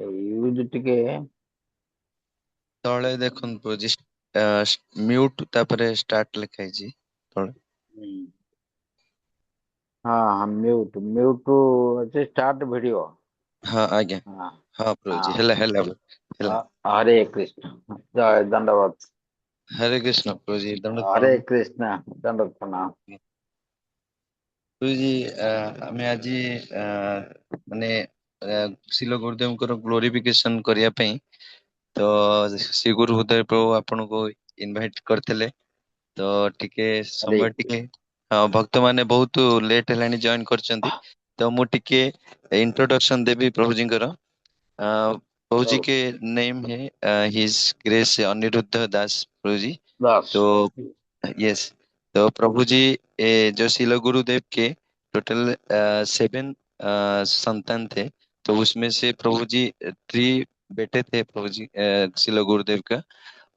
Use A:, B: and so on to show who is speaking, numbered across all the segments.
A: Use टिके
B: तले देखन प्रोजी म्यूट तापरे स्टार्ट लिखा है तले।
A: हाँ हाँ म्यूट म्यूट अच्छे स्टार्ट वीडियो।
B: हाँ आज्ञा।
A: हाँ
B: हाँ प्रोजी
A: हाँ।
B: हेला हेला हेला।
A: हरे कृष्ण जय दंडवत।
B: हरे कृष्ण प्रोजी दंडवत
A: हरे
B: प्रणाम।
A: कृष्ण दंडवत प्रणाम।
B: प्रोजी आमे आजी माने शिल गुरुदेव ग्लोरिफिकेशन करिया पई तो श्री गुरु हृदय प्रभु आपन को इनवाइट करथिले। तो टिके
A: हरे
B: समय टिके हाँ भक्त माने बहुत लेट हेलानी जॉइन करचंती। तो मु टिके इंट्रोडक्शन देबी प्रभु जी कर। प्रभु जी के नेम है हिज ग्रेस अनिरुद्ध दास प्रभु जी।
A: दास।
B: तो यस तो प्रभु जी जो शिल गुरुदेव के टोटल 7 संतान थे। तो उसमें से प्रभु जी 3 बेटे थे प्रभु जी शिल गुरुदेव का।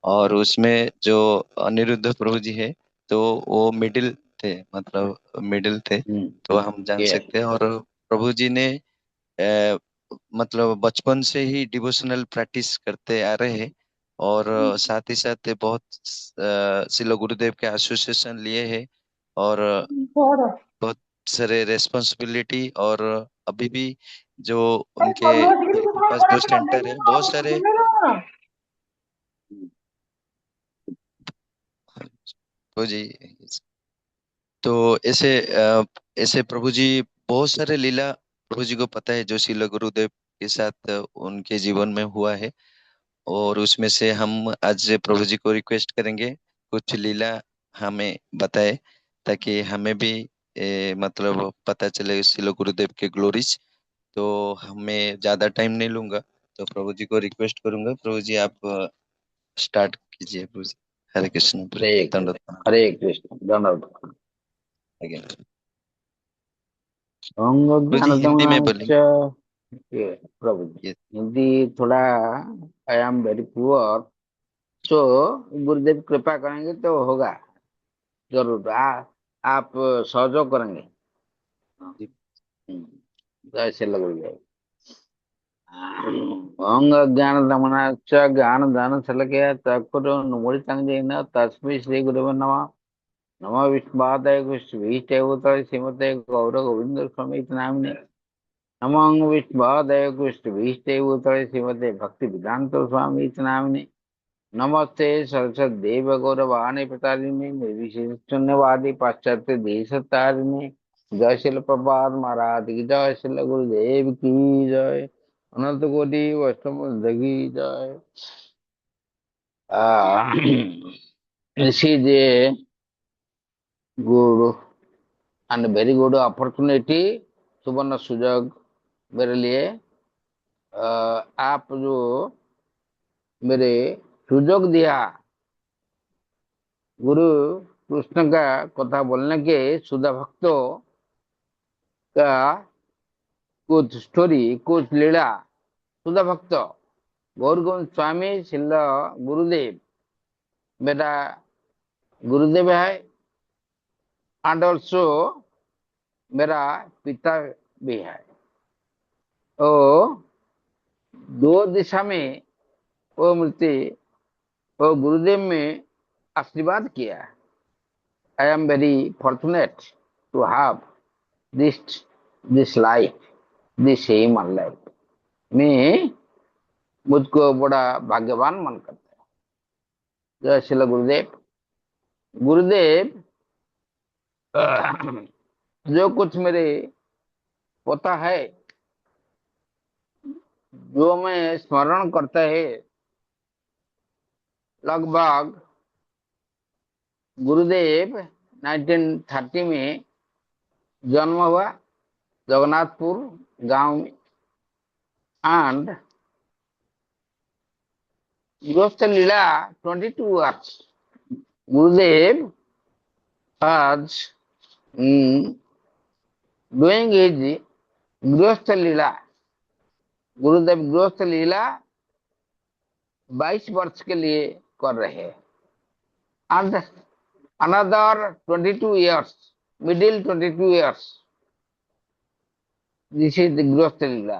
B: और उसमें जो अनिरुद्ध प्रभु जी है तो वो मिडिल थे मतलब मिडिल थे। तो हम जान
A: यस।
B: सकते हैं और प्रभु जी ने अ, मतलब बचपन से ही डिवोशनल प्रैक्टिस करते आ रहे हैं। और साथ ही साथ बहुत शिल गुरुदेव के एसोसिएशन लिए हैं। और बहुत सारे रेस्पॉन्सिबिलिटी और अभी भी जो उनके पास जो सेंटर है बहुत सारे। तो जी तो ऐसे प्रभु जी बहुत सारे लीला प्रभु जी को पता है जो शिल गुरुदेव के साथ उनके जीवन में हुआ है। और उसमें से हम आज प्रभु जी को रिक्वेस्ट करेंगे कुछ लीला हमें बताए ताकि हमें भी मतलब पता चले शिल गुरुदेव के ग्लोरीज। तो हमें ज्यादा टाइम नहीं लूंगा। तो प्रभु जी को रिक्वेस्ट करूंगा प्रभु जी आप स्टार्ट कीजिए प्रभु जी। हरे कृष्ण
A: हरे
B: दंडवत
A: कृष्ण
B: प्रणाम।
A: हरे कृष्ण दंडवत।
B: आज्ञा।
A: अंग
B: प्रभु जी
A: ज्ञान
B: हिंदी में
A: दमनाच।
B: बोलेंगे।
A: ये प्रभु जी
B: ये
A: हिंदी थोड़ा आई एम वेरी पुअर। सो गुरुदेव कृपा करेंगे तो होगा जरूर। आप सहयोग करेंगे।
B: जी
A: जैसे लग रही है। अंग ज्ञान दमनाच ज्ञान दान सलके तत्पर नुमोड़ी तंग तस्मै श्री गुरुवे नमः। नमः विष्णुपादाय कृष्णभीष्टदेवताय श्रीमते गौर गोविंद स्वामी नामिने। नमः विष्णुपादाय कृष्णभीष्टदेवताय श्रीमते भक्ति वेदांत स्वामी नामिने। नमस्ते सरस्वती देव गौरवाणी प्रतारिणे निर्विशेष शून्यवादी पाश्चात्य देश तारिणे। जय शिल प्रभात महाराज की जय शिल गुरुदेव की जय। अनंत कोटि वैष्णव की जय। इसीलिए गुरु एंड वेरी गुड अपॉर्चुनिटी सुवर्ण सुजोग मेरे लिए। आप जो मेरे सुजोग दिया गुरु कृष्ण का कथा बोलने के सुधा भक्तों का कुछ स्टोरी कुछ लीला सुधा भक्त गौर गोविंद स्वामी शिल गुरुदेव मेरा गुरुदेव है एंड ऑल्सो मेरा पिता भी है। तो दो दिशा में वो मूर्ति वो गुरुदेव में आशीर्वाद किया। I am very fortunate to have this this life this human life में मुझको बड़ा भाग्यवान मन करता है। जय श्री गुरुदेव। गुरुदेव जो कुछ मेरे होता है जो मैं स्मरण करता है लगभग गुरुदेव 1930 में जन्म हुआ जगन्नाथपुर गांव में। एंड गृहस्थ लीला 22 इयर्स गुरुदेव आज डूइंग हिज गृहस्थ लीला। गुरुदेव गृहस्थ लीला 22 वर्ष के लिए कर रहे हैं। And another 22 years middle 22 years this is the गृहस्थ लीला।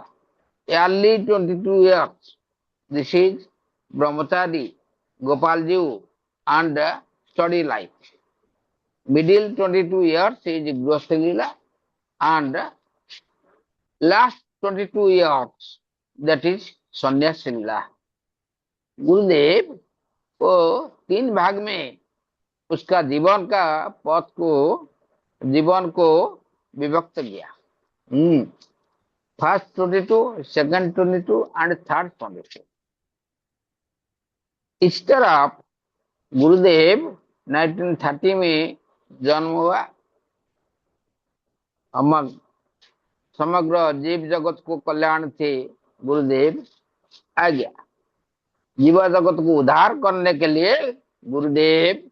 A: early 22 years. This is Brahmachari, Gopalji, and study life. Middle 22 years is Grosthilila, and last 22 years, that is Sannyas लीला। गुरुदेव को तीन भाग में उसका जीवन का पथ को जीवन को विभक्त किया। First 22, second 22 and third 22। इस तरह गुरुदेव 1930 में जन्म हुआ। समग्र जीव जगत को कल्याण से गुरुदेव आ गया। जीव जगत को उद्धार करने के लिए गुरुदेव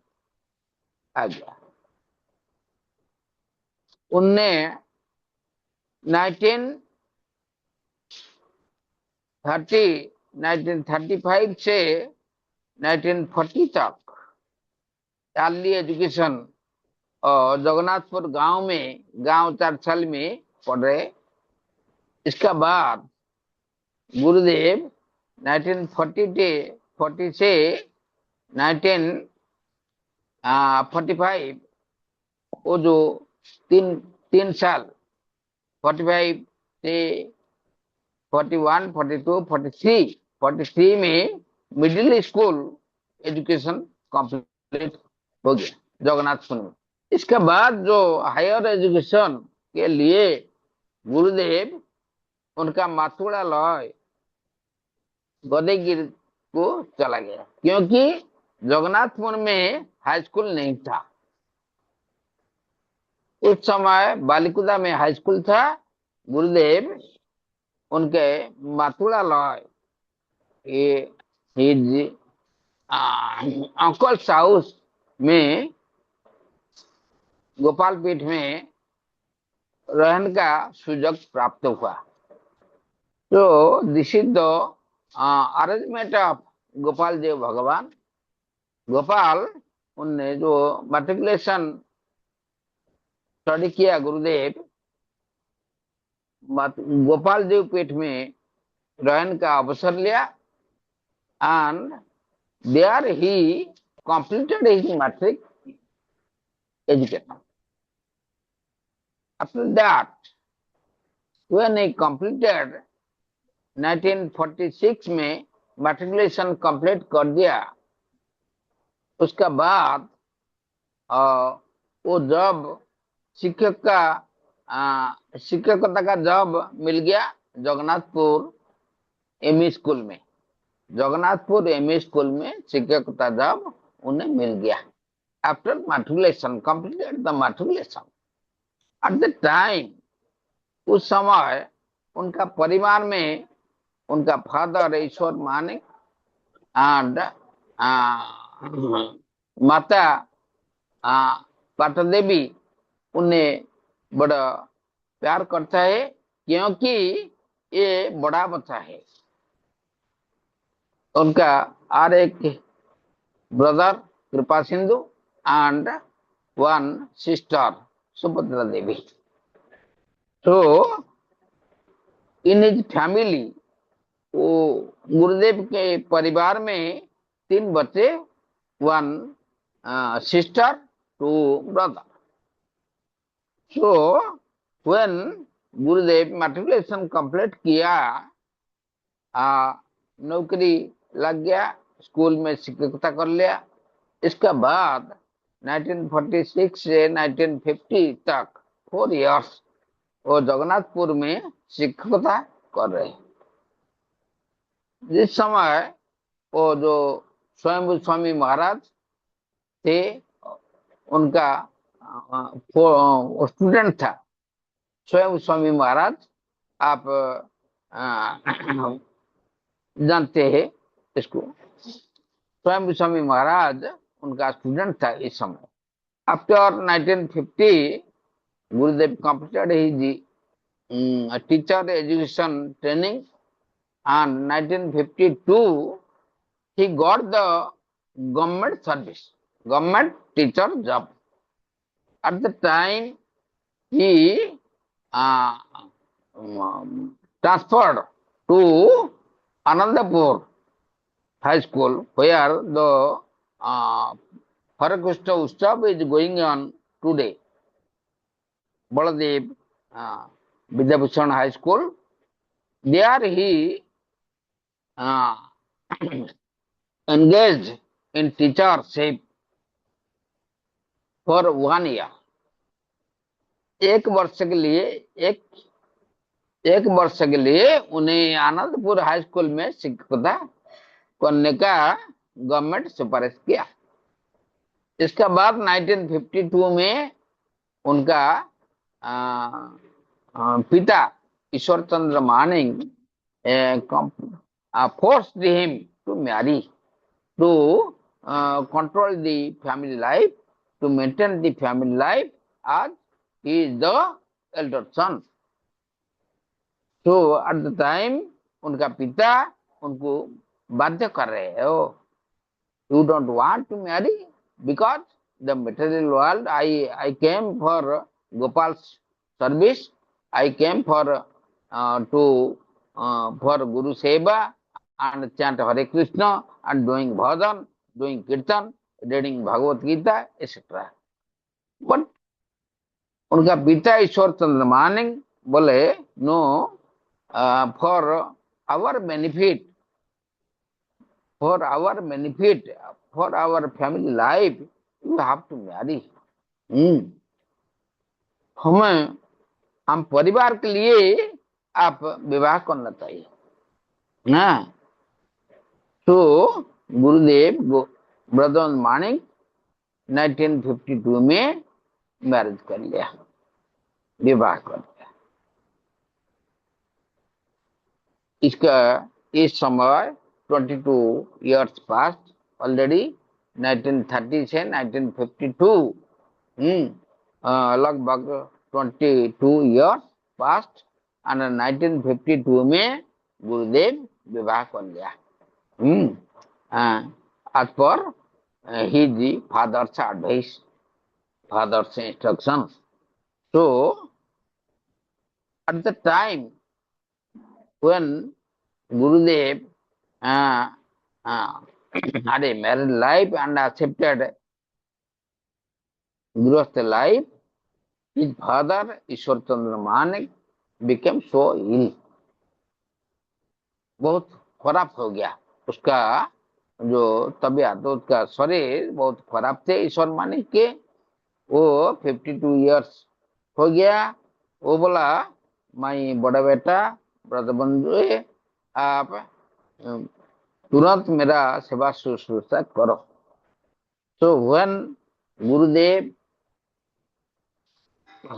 A: आ गया। उनने 1935 से 1940 तक अर्ली एजुकेशन और जगन्नाथपुर गांव 4 साल में पढ़े। इसका बाद गुरुदेव 1940 से 1945 वो जो तीन साल 45 से 41, 42, 43 में मिडिल स्कूल एजुकेशन कंप्लीट हो गया जगन्नाथपुर में। इसके बाद जो हायर एजुकेशन के लिए गुरुदेव उनका माथुरा लॉय गदेगिर को चला गया, क्योंकि जगन्नाथपुर में हाई स्कूल नहीं था। उस समय बालिकुदा में हाई स्कूल था। गुरुदेव उनके माथुरा लॉय हिज अंकल्स हाउस में गोपालपीठ में रहने का सुयोग प्राप्त हुआ। तो this is the arrangement of Gopal Dev भगवान। गोपाल उनने जो मैट्रिकुलेशन स्टडी किया गुरुदेव गोपाल देव पीठ में रहने का अवसर लिया, and there he completed his matric education. After that, when he completed 1946 में मैट्रिकुलेशन कंप्लीट कर दिया, उसका बाद वो जॉब शिक्षकता का जॉब मिल गया जगन्नाथपुर एमई स्कूल में। जगन्नाथपुर एमई स्कूल में शिक्षकता जॉब उन्हें मिल गया। After matriculation completed the matriculation eight the time, उस समय उनका परिवार में उनका फादर ईश्वर मानिक एंड माता पाटा देवी उन्हें बड़ा प्यार करता है, क्योंकि ये बड़ा बच्चा है। उनका और एक brother Kripa Sindhu and one sister Subhadra Devi. तो इन हिज फैमिली, वो गुरुदेव के परिवार में 3 बच्चे, 1 sister, 2 brother. So when Gurudev matriculation complete किया, नौकरी लग गया, स्कूल में शिक्षकता कर लिया। इसके बाद 1946 से 1950 तक 4 इयर्स वो जगन्नाथपुर में शिक्षकता कर रहे। जिस समय वो जो स्वयं स्वामी महाराज थे, उनका स्टूडेंट था स्वयं स्वामी महाराज। आप जानते हैं इसको। स्वयं स्वामी महाराज उनका स्टूडेंट था इस समय। After 1950 Gurudev completed his teacher education training, and 1952 he got the government service, government teacher job. At the time he transferred to Anandapur High School, where the uh, Harakrishna Utsav is going on today. Baladev Vidyabhushan High School. There he uh, engaged in teachership for 1 year. एक वर्ष के लिए एक एक वर्ष के लिए उन्हें आनंदपुर हाई स्कूल में शिक्षकता करने का गवर्नमेंट सिफारिश किया। इसके बाद 1952 में उनका पिता Ishwar Chandra morning forced him to marry to control the family life, to maintain the family life, as he is the elder son. So at the time उनका पिता उनको बाध्य कर रहे हो, you don't want to marry because the material world, I came for Gopal's service, I came for for Guru Seva and chant Hare Krishna and doing bhajan, doing kirtan, reading Bhagavad Gita, etc. But उनका पिता Ishwar Chandra morning बोले no, for our benefit, for our benefit, for our family life, you have to marry. हमें हम परिवार के लिए आप विवाह करना चाहिए ना। तो गुरुदेव ब्रदर मानिक 1952 में मैरिज कर लिया, विवाह कर लिया। इसका इस समय 22 years passed already, 1930 से 1952 लगभग 22 years passed and 1952 में गुरुदेव विवाह कर लिया as per his father's advice, father's instructions. So at the time when Gurudev had a married life and accepted Grihastha life, his father Ishwar Chandra Manik became so ill, बहुत खराब हो गया। उसका जो तबीयत, उसका शरीर बहुत खराब थे ईश्वर मानिक के। वो 52 years हो गया। वो बोला माई बड़ा बेटा ब्रदर बंधु, आप तुरंत मेरा सेवा शुश्रूषा करो। So when Gurudev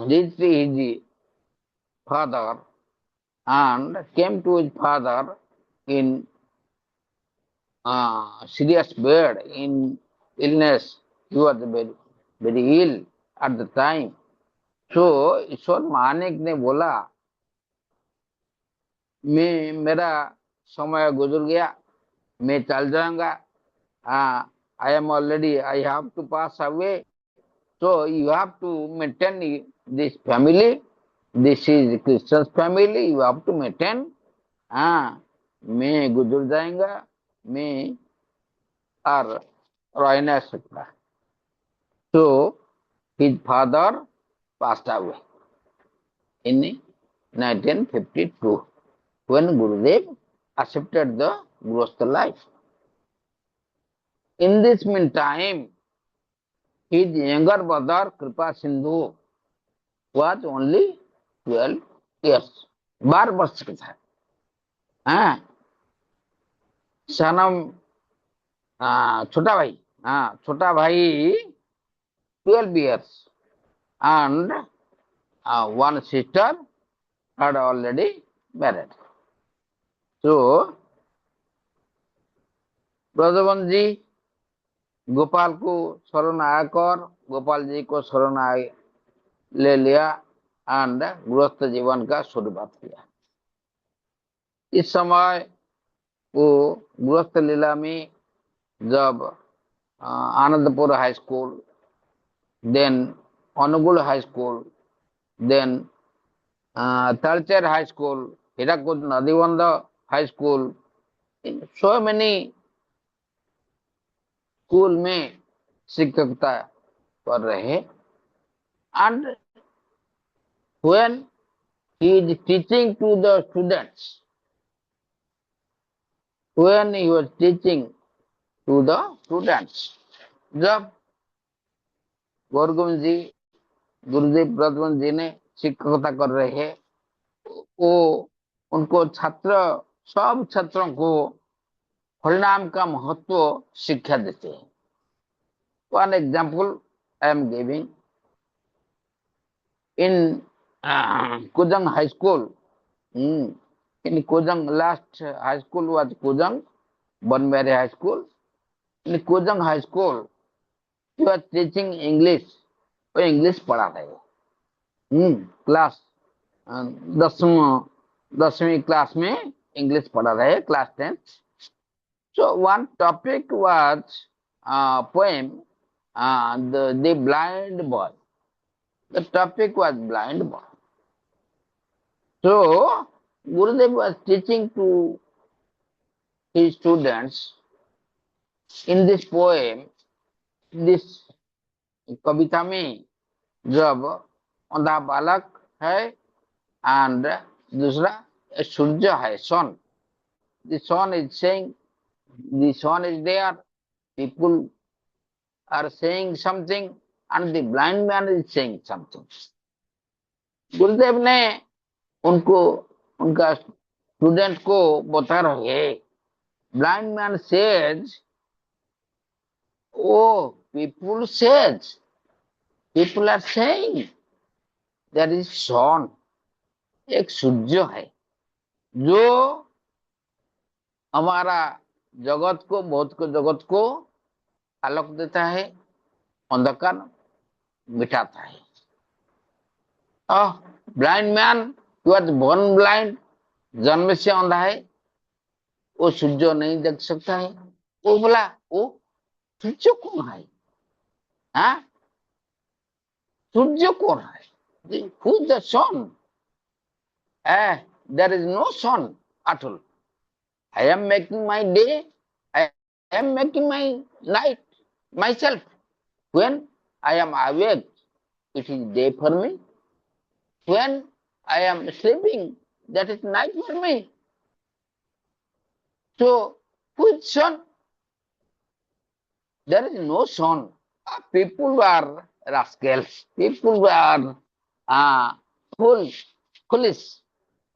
A: reached his father and came to his father in serious bed, in illness, he was very, very ill at the time. So ईश्वर मानिक ने बोला, मेरा समय गुजर गया, मैं चल जाऊंगा, I am already, I have to pass away, so you have to maintain this family, this is Christian's family, you have to maintain, मैं गुजर जाएगा, मैं और रह नहीं सकता। So his father passed away in 1952 when Gurudev accepted the Grihastha life. In this meantime, his younger brother Kripa Sindhu was only 12 years, 12 वर्ष का था। सनम छोटा भाई 12 years and one sister had already married. So ब्रजबंध जी गोपाल को शरण आकर गोपाल जी को शरण ले लिया एंड गृहस्थ जीवन का शुरुआत किया। इस समय वो गृहस्थ लीला में जब Anandpur high school, then Angul high school, then Talcher high school, Hirakud नदीबंध high school, in so many school में शिक्षकता कर रहे हैं। And when he is teaching to the students, when he was teaching to the students, जब गौरगोविंद जी, गुरुदेव ब्रजवंत जी ने शिक्षकता कर रहे हैं, वो उनको सब छात्रों को परिणाम का महत्व शिक्षा देते हैं। One example I am giving in Kujang high school. In Kujang last high school was Kujang बनमेरे high school. In Kujang high school he was teaching English. वो इंग्लिश पढ़ा रहे हैं। क्लास 10वीं क्लास में इंग्लिश पढ़ा रहे हैं, class 10th। So one topic was poem, the blind boy. The topic was blind boy. So Gurudev was teaching to his students in this poem, this कविता में, जब अंधा बालक है एंड दूसरा सूर्य है, सन। The sun is saying, the sun is there, people are saying something, and the blind man is saying something. गुरुदेव ने उनको, उनका स्टूडेंट को बता रहे हैं, blind man says, oh people says, people are saying that is sun, एक सूर्य है जो हमारा जगत को, भौतिक जगत को आलोक देता है, अंधकार मिटाता है। Blind man was born blind, जन्म से अंधा है, वो सूर्य नहीं देख सकता है। वो बोला, वो सूर्य कौन है? हाँ, सूर्य कौन है? Who is the sun? There is no sun at all. I am making my day, I am making my night myself. When I am awake, it is day for me. When I am sleeping, that is night for me. So, who is sun? There is no sun. People are rascals. People are foolish.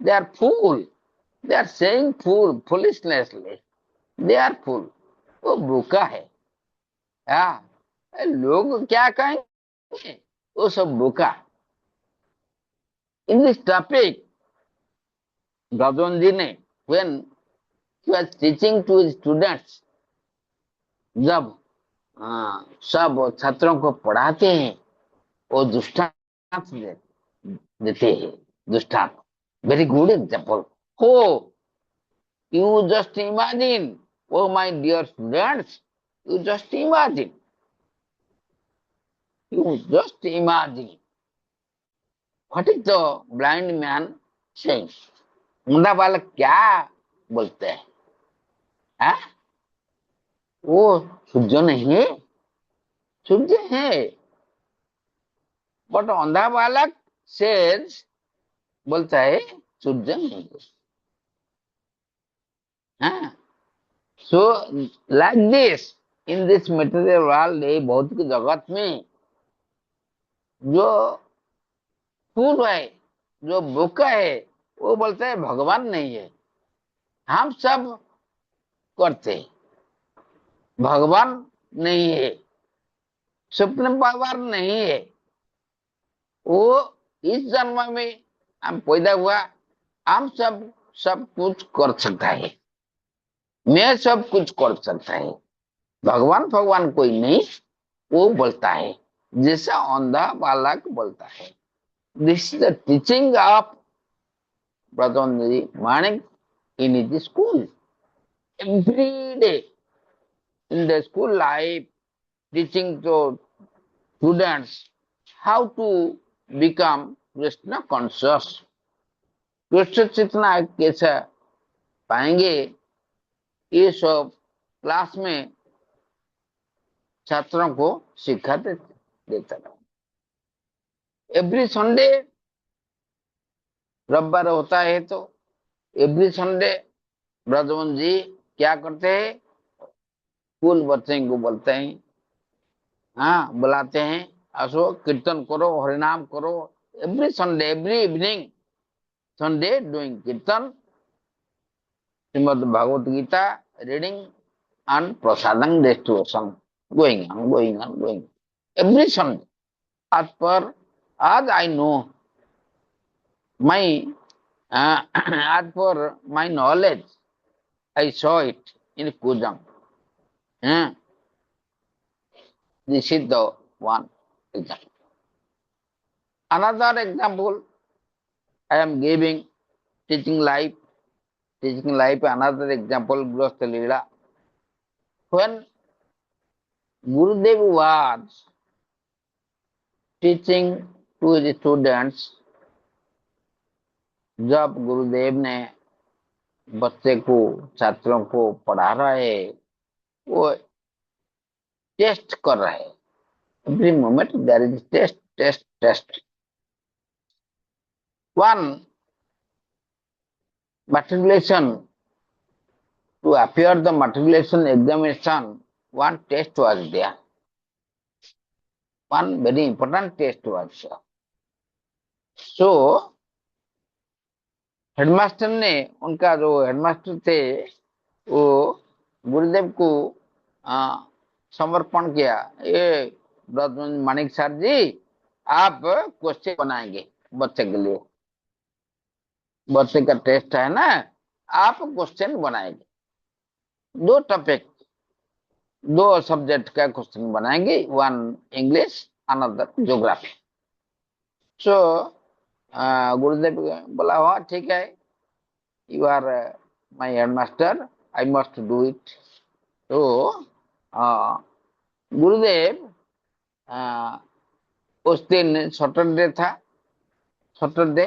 A: They are fool. They are saying foolishnessly. They are fool. वो भूखा है। लोग क्या कहेंगे? वो सब भूखा। In this topic, Bhagwan ji ने, when he was teaching to his students, जब सब छात्रों को पढ़ाते हैं, वो दृष्टांत देते हैं। दृष्टांत, very good example. Oh, you just imagine, oh my dear students, you just imagine. You just imagine. What is the blind man saying? अंधा बालक क्या बोलते हैं? वो सूर्य नहीं है, सूर्य है, बट अंधा बालक सेज, बोलता है सूर्य नहीं है। So like this, in this material world, भौतिक जगत में जो फूल है, जो भूखा है, वो बोलता है भगवान नहीं है। हम सब करते, भगवान नहीं है, सुप्रीम पावर नहीं है। वो इस जन्म में हम पैदा हुआ, हम सब कुछ कर सकता है, मैं सब कुछ कर सकता है, भगवान कोई नहीं, वो बोलता है, जैसा अंधा बालक बोलता है। This is the teaching of Brahmanand Manik in the school. Every day in the school life, teaching to students how to become Krishna conscious, Krishna चेतना कैसा पाएंगे। ये सब क्लास में छात्रों को शिक्षा देता रहा। एवरी संडे, रविवार होता है तो एवरी संडे ब्रजमोहन जी क्या करते हैं, स्कूल बच्चे को बोलते हैं, हाँ बुलाते हैं, असो कीर्तन करो, हरिनाम करो। Every Sunday, every evening Sunday doing kirtan, Shrimad Bhagavat Gita reading and prasadam distribution, going every Sunday. As I know, my as per my knowledge, I saw it in Kujang. Uh, this is the one example. Another example I am giving, teaching life. Teaching life, another example, Grostha Leela. When Gurudev was teaching to his students, जब गुरुदेव ने बच्चे को, छात्रों को पढ़ा रहे, वो test कर रहे। Every moment there is test test test. One matriculation, to appear the matriculation examination, one test was there, one very important test was there. So headmaster ने, उनका जो हेडमास्टर थे, वो गुरुदेव को समर्पण किया, ये ब्रजमोहन मानिक सर जी, आप क्वेश्चन बनाएंगे बच्चे के लिए, बच्चे का टेस्ट है ना, आप क्वेश्चन बनाएंगे, दो टॉपिक, दो सब्जेक्ट का क्वेश्चन बनाएंगे, one English, another geography. So Gurudev बोला, हुआ ठीक है, you are my headmaster, I must do it. तो गुरुदेव उस दिन सैटरडे था, Saturday,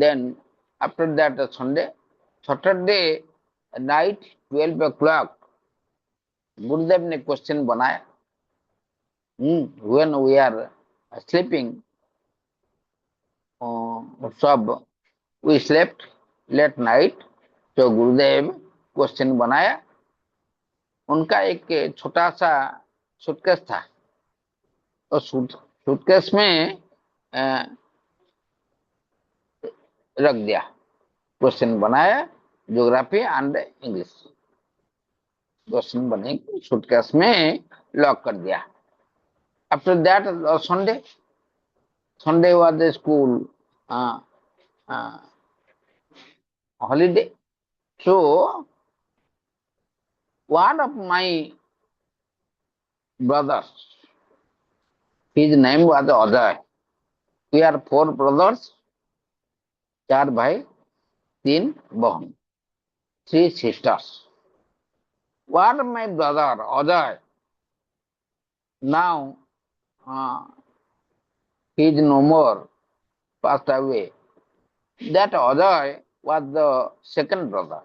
A: then after that Sunday, Saturday night 12 o'clock Gurudev ने क्वेश्चन बनाया। व्हेन वी आर स्लीपिंग, सब वी स्लेप्ट लेट नाइट, तो गुरुदेव क्वेश्चन बनाया। उनका एक छोटा सा सूटकेस था, और सूटकेस में रख दिया, क्वेश्चन बनाया, ज्योग्राफी एंड इंग्लिश, क्वेश्चन बने, सूटकेस में लॉक कर दिया। After that Sunday, Sunday was the school holiday. So one of my brothers, his name was Ajay. We are 4 brothers, 4 भाई, 3 बहन, 3 sisters. One of my brother Ajay, now he is no more, passed away. That Ajay was the second brother.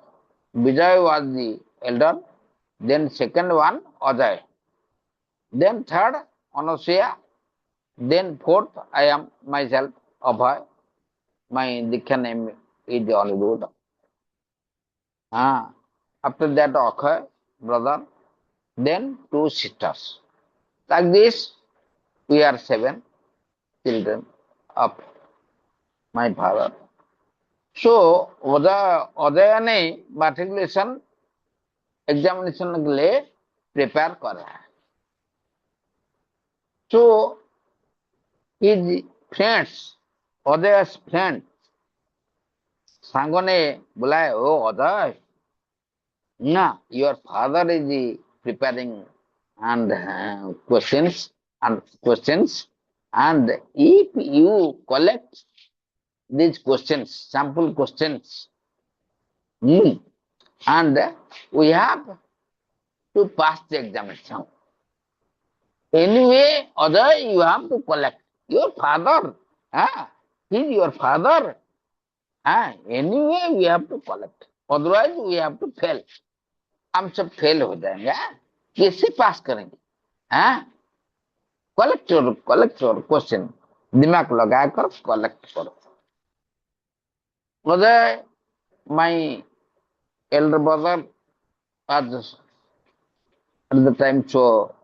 A: Vijay was the elder, then second one Ajay, then third Anasuya, then fourth I am myself, Abhay. My Diksha name is Anirudha. After that Akhay, brother, then 2 sisters. Like this, we are 7 children of my father. So उदय ने matriculation examination के लिए prepare कर रहा है। So his friends, उदय friend, सांगों ने बुलाया, ओ उदय, ना your father is preparing and questions, and if you collect these questions, sample questions, and we have to pass the examination. Anyway, other you have to collect. Your father, he's your father. Anyway, we have to collect. Otherwise, we have to fail. हम सब fail हो जाएंगे, कैसे पास करेंगे? हाँ, collect करो question, दिमाग लगाकर कलेक्ट करो. Whether my elder brother was at the time so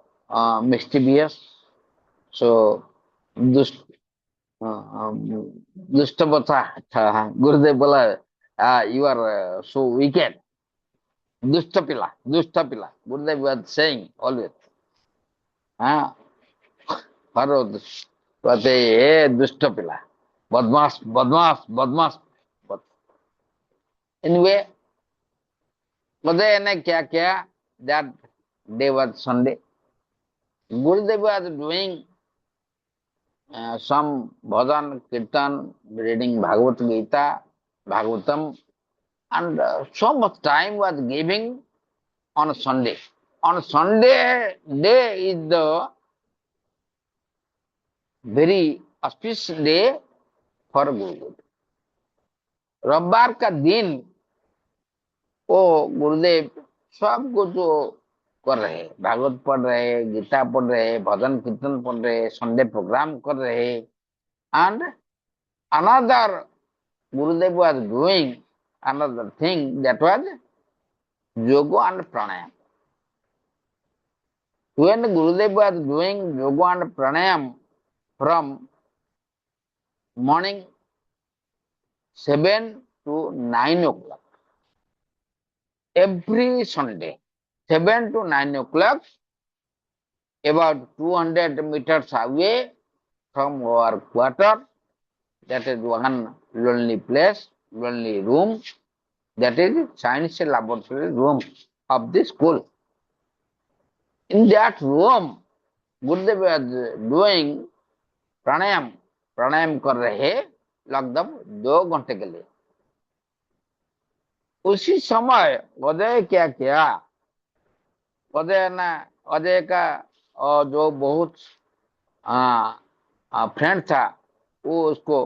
A: mischievous, so दुष्ट दुष्ट बच्चा था. गुरुदेव बोला, you are so wicked. दुष्ट पिला. Gurudev was saying always. हाँ, हर रोज कहते ये दुष्ट पिला, बदमाश बदमाश बदमाश. Anyway, Gurudev ने क्या किया? That day was Sunday. Gurudev was doing some bhajan, kirtan, reading Bhagavad Gita, Bhagavatam, and so much time was giving on a Sunday. On Sunday day is the very auspicious day for Gurudev. रविवार का दिन वो गुरुदेव सब कुछ कर रहे, भागवत पढ़ रहे, गीता पढ़ रहे, भजन कीर्तन पढ़ रहे, संडे प्रोग्राम कर रहे. And another Gurudev was doing another thing, that was yoga and pranayam. When Gurudev was doing yoga and pranayam from morning 7 to 9 o'clock, every Sunday, 7 to 9 o'clock, about 200 meters away from our quarter, that is one lonely place, lonely room, that is science laboratory room of the school. In that room, Gurudev was doing pranayam. प्राणायाम कर रहे लगभग 2 घंटे के लिए. उसी समय अजय क्या किया? अजय का जो बहुत फ्रेंड था, वो उसको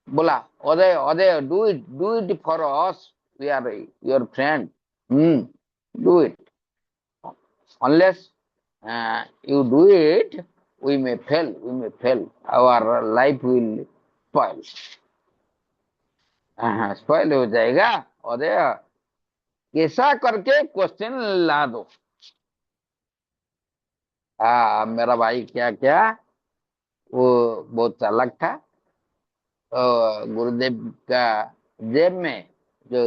A: बोला, Ajay Ajay do it for us, we are your friend, do it. Unless you do it, we may fail, our life will spoil. Spoil हो जाएगा. और कैसा करके क्वेश्चन ला दो. मेरा भाई क्या क्या, वो बहुत चालाक था. गुरुदेव का जेब में, जो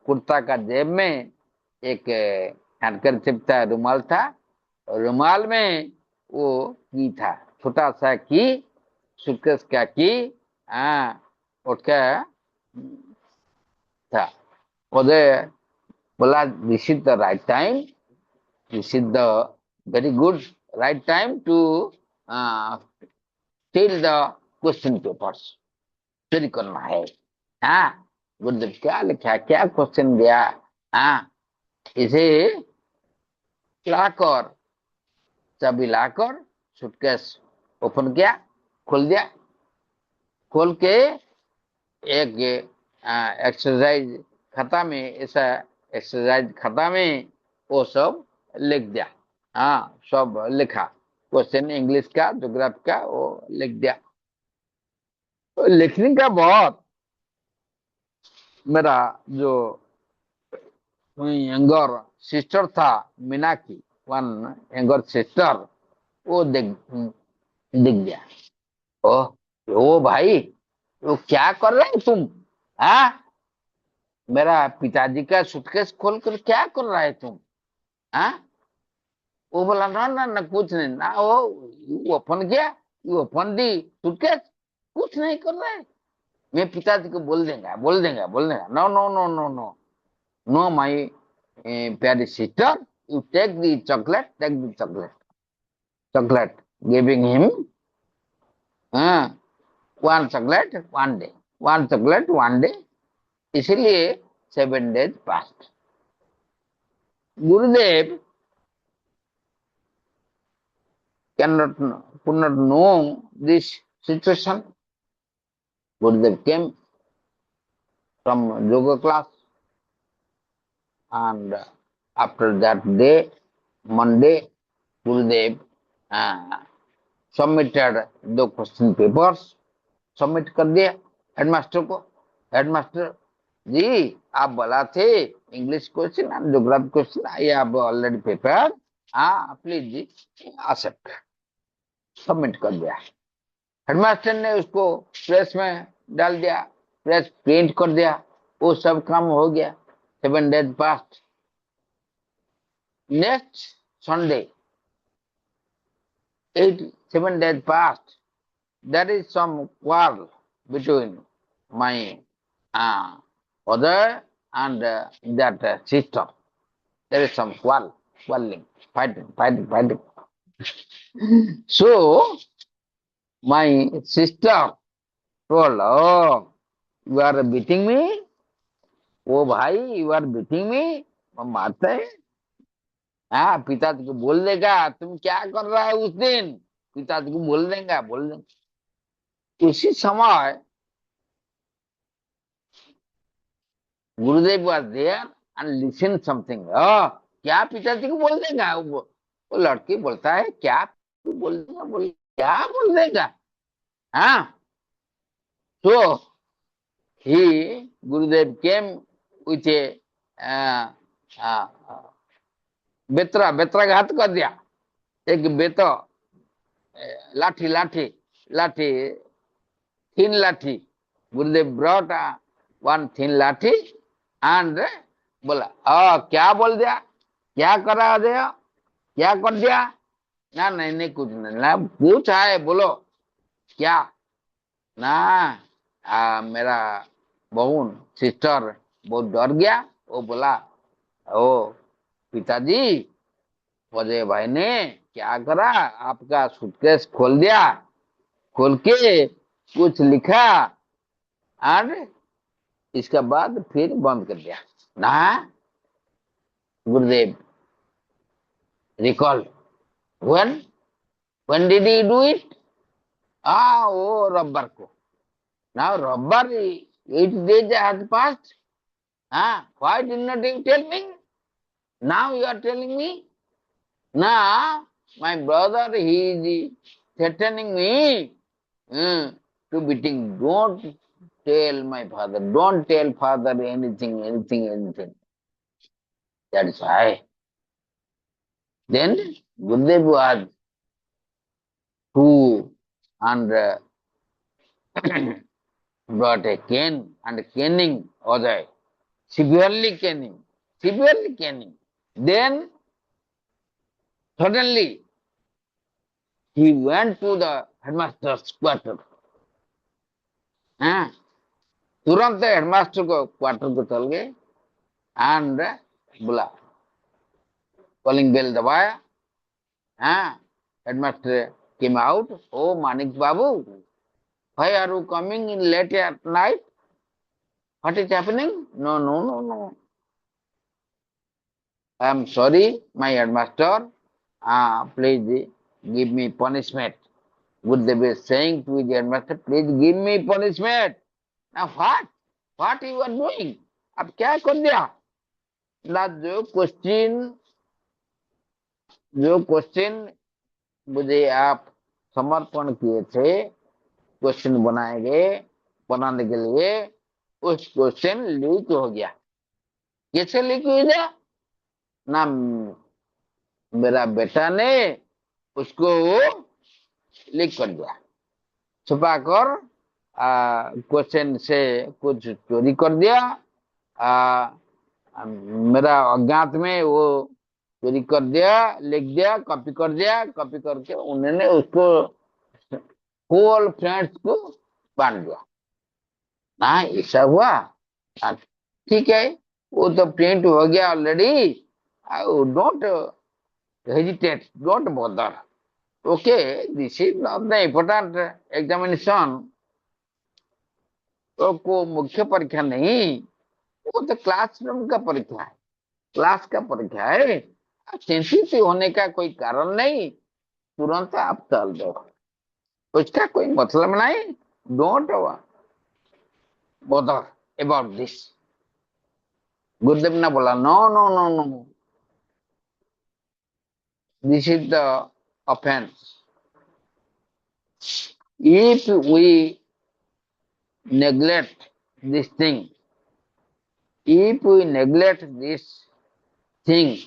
A: कुर्ता का जेब में एक हैंडकरचिप था, रुमाल था. रुमाल में वो की था, छोटा सा की, सूटकेस का की, उसका था. उधर बोला, this is the right time, this is the very good right time to steal the question papers. चोरी करना है. गुरुदेव क्या लिखा, क्या क्वेश्चन दिया, इसे लाकर, चाबी लाकर सूटकेस ओपन किया, खोल दिया. खोल के एक एक्सरसाइज खाता में, ऐसा एक्सरसाइज खाता में वो सब लिख दिया. सब लिखा, क्वेश्चन इंग्लिश का, ज्योग्राफी का, वो लिख दिया. तो लिखने का बाद मेरा जो यंगर सिस्टर था, मीनाक्षी, वन यंगर सिस्टर, वो दिख गया. ओ भाई, वो क्या कर रहे हैं तुम? मेरा पिताजी का सूटकेस खोलकर क्या कर रहा है तुम? वो बोला, ना कुछ नहीं ना. वो ओपन किया, वो ओपन दी सूटकेस, कुछ नहीं कर रहा है. मैं पिताजी को बोल देंगे. No no no no no no, my प्यारी sister, you take the chocolate, giving him one chocolate one day. इसलिए 7 days passed. Gurudev could not know this situation. Gurudev came some yoga class, and after that day, Monday, Gurudev uh, submitted the question papers, submit कर दिया headmaster को। Headmaster जी आप बोला थे English question and geography question I have already prepared, हाँ please ji accept, submit कर दिया। Headmaster ने उसको प्रेस में डाल दिया, प्रेस प्रिंट कर दिया, वो सब काम हो गया। 7 days past. Next Sunday 7 days past, there is some quarrel between my father and that sister. There is some quarreling, fighting. So my sister told, "Oh, you are beating me? ओ भाई, you are beating me?" हम मारते हैं। हाँ, पिताजी को बोल देगा तुम क्या कर रहा है उस दिन, पिताजी को बोल देंगे। उसी समय गुरुदेव was there and listen something. क्या पिताजी को बोल देगा? वो लड़की बोलता है क्या तू बोल देगा, क्या बोल देगा? हाँ, so Gurudev came with a बेतरा घात कर दिया, एक बेत लाठी thin लाठी। गुरुदेव brought one thin लाठी and बोला क्या बोल दिया, क्या करा दिया, क्या कर दिया? ना नहीं कुछ नहीं, पूछा है बोलो क्या? ना मेरा बहन सिस्टर बहुत डर गया, वो बोला ओ पिताजी अजय भाई ने क्या करा, आपका सूटकेस खोल दिया, खोल के कुछ लिखा और इसके बाद फिर बंद कर दिया ना। गुरुदेव recall when did he do it? वो रब्बर को। now rubber 8 days has passed. Why did not you tell me? Now you are telling me. Now my brother, he is threatening me to beating. Don't tell my father, don't tell father anything. That's why. Then Gurudev was who and brought a cane and caning Ajay, severely caning. Then suddenly he went to the headmaster's quarter. तुरंत headmaster को quarter को चल गए and बोला, calling bell दबाया। Headmaster came out. O Manik babu, why are you coming in late at night? What is happening? No. I am sorry, my headmaster. Please give me punishment. Gurudev is saying to the headmaster, please give me punishment. Now what you are doing? अब क्या कर दिया ना? जो question मुझे आप समर्पण किए थे, क्वेश्चन बनाने के लिए, उस क्वेश्चन लीक हो गया। कैसे लीक हो गया ना? मेरा बेटा ने उसको लीक कर दिया, छुपाकर क्वेश्चन से कुछ चोरी कर दिया। मेरा अज्ञात में वो चोरी कर दिया, लिख दिया, कॉपी कर दिया, कॉपी करके उन्होंने उसको होल फ्रेंड्स को बांट दिया ना। ऐसा हुआ। ठीक है, वो तो प्रिंट हो गया already. Don't hesitate, don't bother. Okay, this is not the important examination. तो को मुख्य परीक्षा नहीं, वो तो क्लासरूम का परीक्षा है, क्लास का परीक्षा है। सेंसिटिव होने का कोई कारण नहीं, तुरंत आप चल दो, उसका कोई मतलब नहीं। Don't bother. about this. गुरुदेव ने बोला no no no no, this is the offense. If we neglect this thing, if we neglect this thing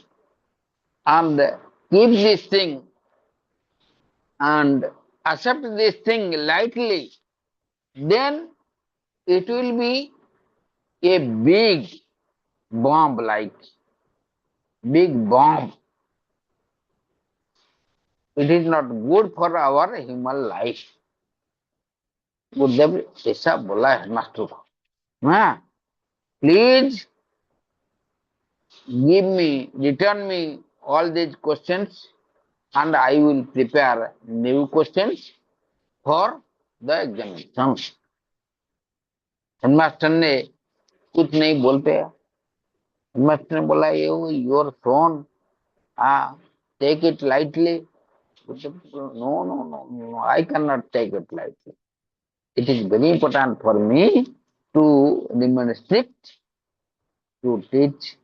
A: and keep this thing and accept this thing lightly, then it will be a big bomb, like big bomb. It is not good for our human life. गुरुदेव ऐसा बोला है master को. हाँ, please give me, return me all these questions and I will prepare new questions for the examination. Headmaster ने कुछ नहीं बोलते. Headmaster ने बोला योर सोन, हाँ, take it lightly. No, no, no, no, I cannot take it lightly. It is very important for me to remain strict, to teach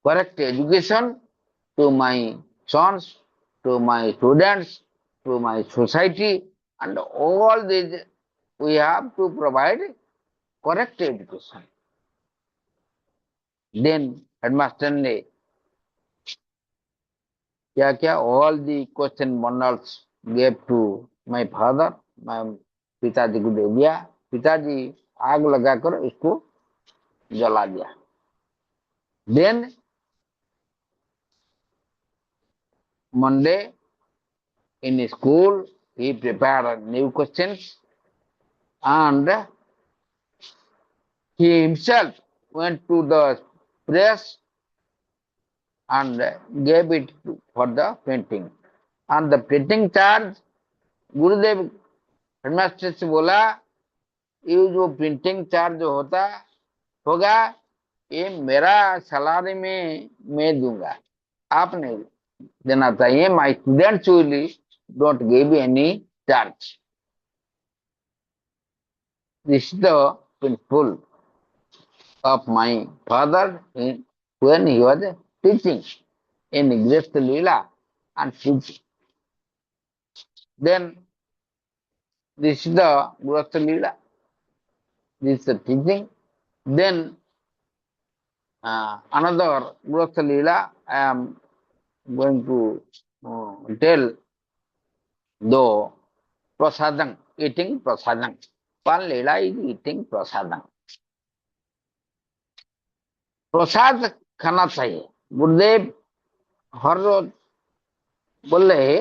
A: correct education to my sons, to my students, to my society, and all these we have to provide correct education. Then headmaster ने क्या क्या all the question bundles gave to my father, my पिताजी को दे दिया. पिताजी आग लगाकर इसको जला दिया. Then Monday in school he prepared new questions and he himself went to the press and gave it for the printing. And the printing charge, Gurudev headmaster से बोला ये जो प्रिंटिंग चार्ज जो होगा ये मेरा सैलरी में मैं दूंगा, आप नहीं देना चाहिए. My students will don't give any charge. This is the principal of my father when he was teaching in Great Leela and teaching. Then this is the Great Leela, this is the teaching. Then another Great Leela I am going to tell, though prasadam, eating prasadam. Pan Leela is eating prasadam. प्रसाद खाना चाहिए. गुरुदेव हर रोज बोल रहे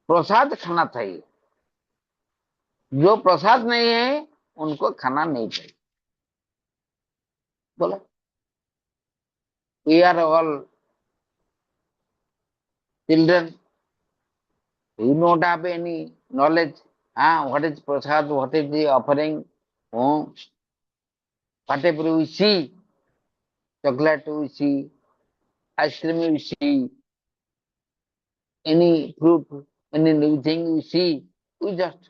A: प्रसाद खाना चाहिए. जो प्रसाद नहीं है उनको खाना नहीं चाहिए. बोला we are all children, we not have any knowledge. हाँ, what is prasad, what is the offering. whatever we see, chocolate we see, ice cream we see, any fruit, any new thing we see, we just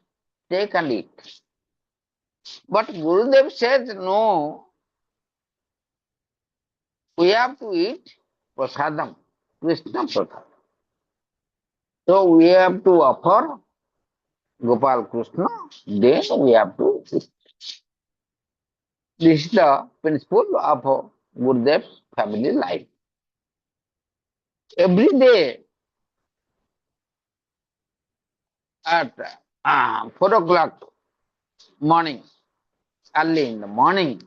A: take and eat. But Gurudev says no, we have to eat prasadam, Krishna prasad. So we have to offer Gopal Krishna, then we have to eat. This is the principle of Gurudev's family life. Every day at 4 o'clock morning, early in the morning,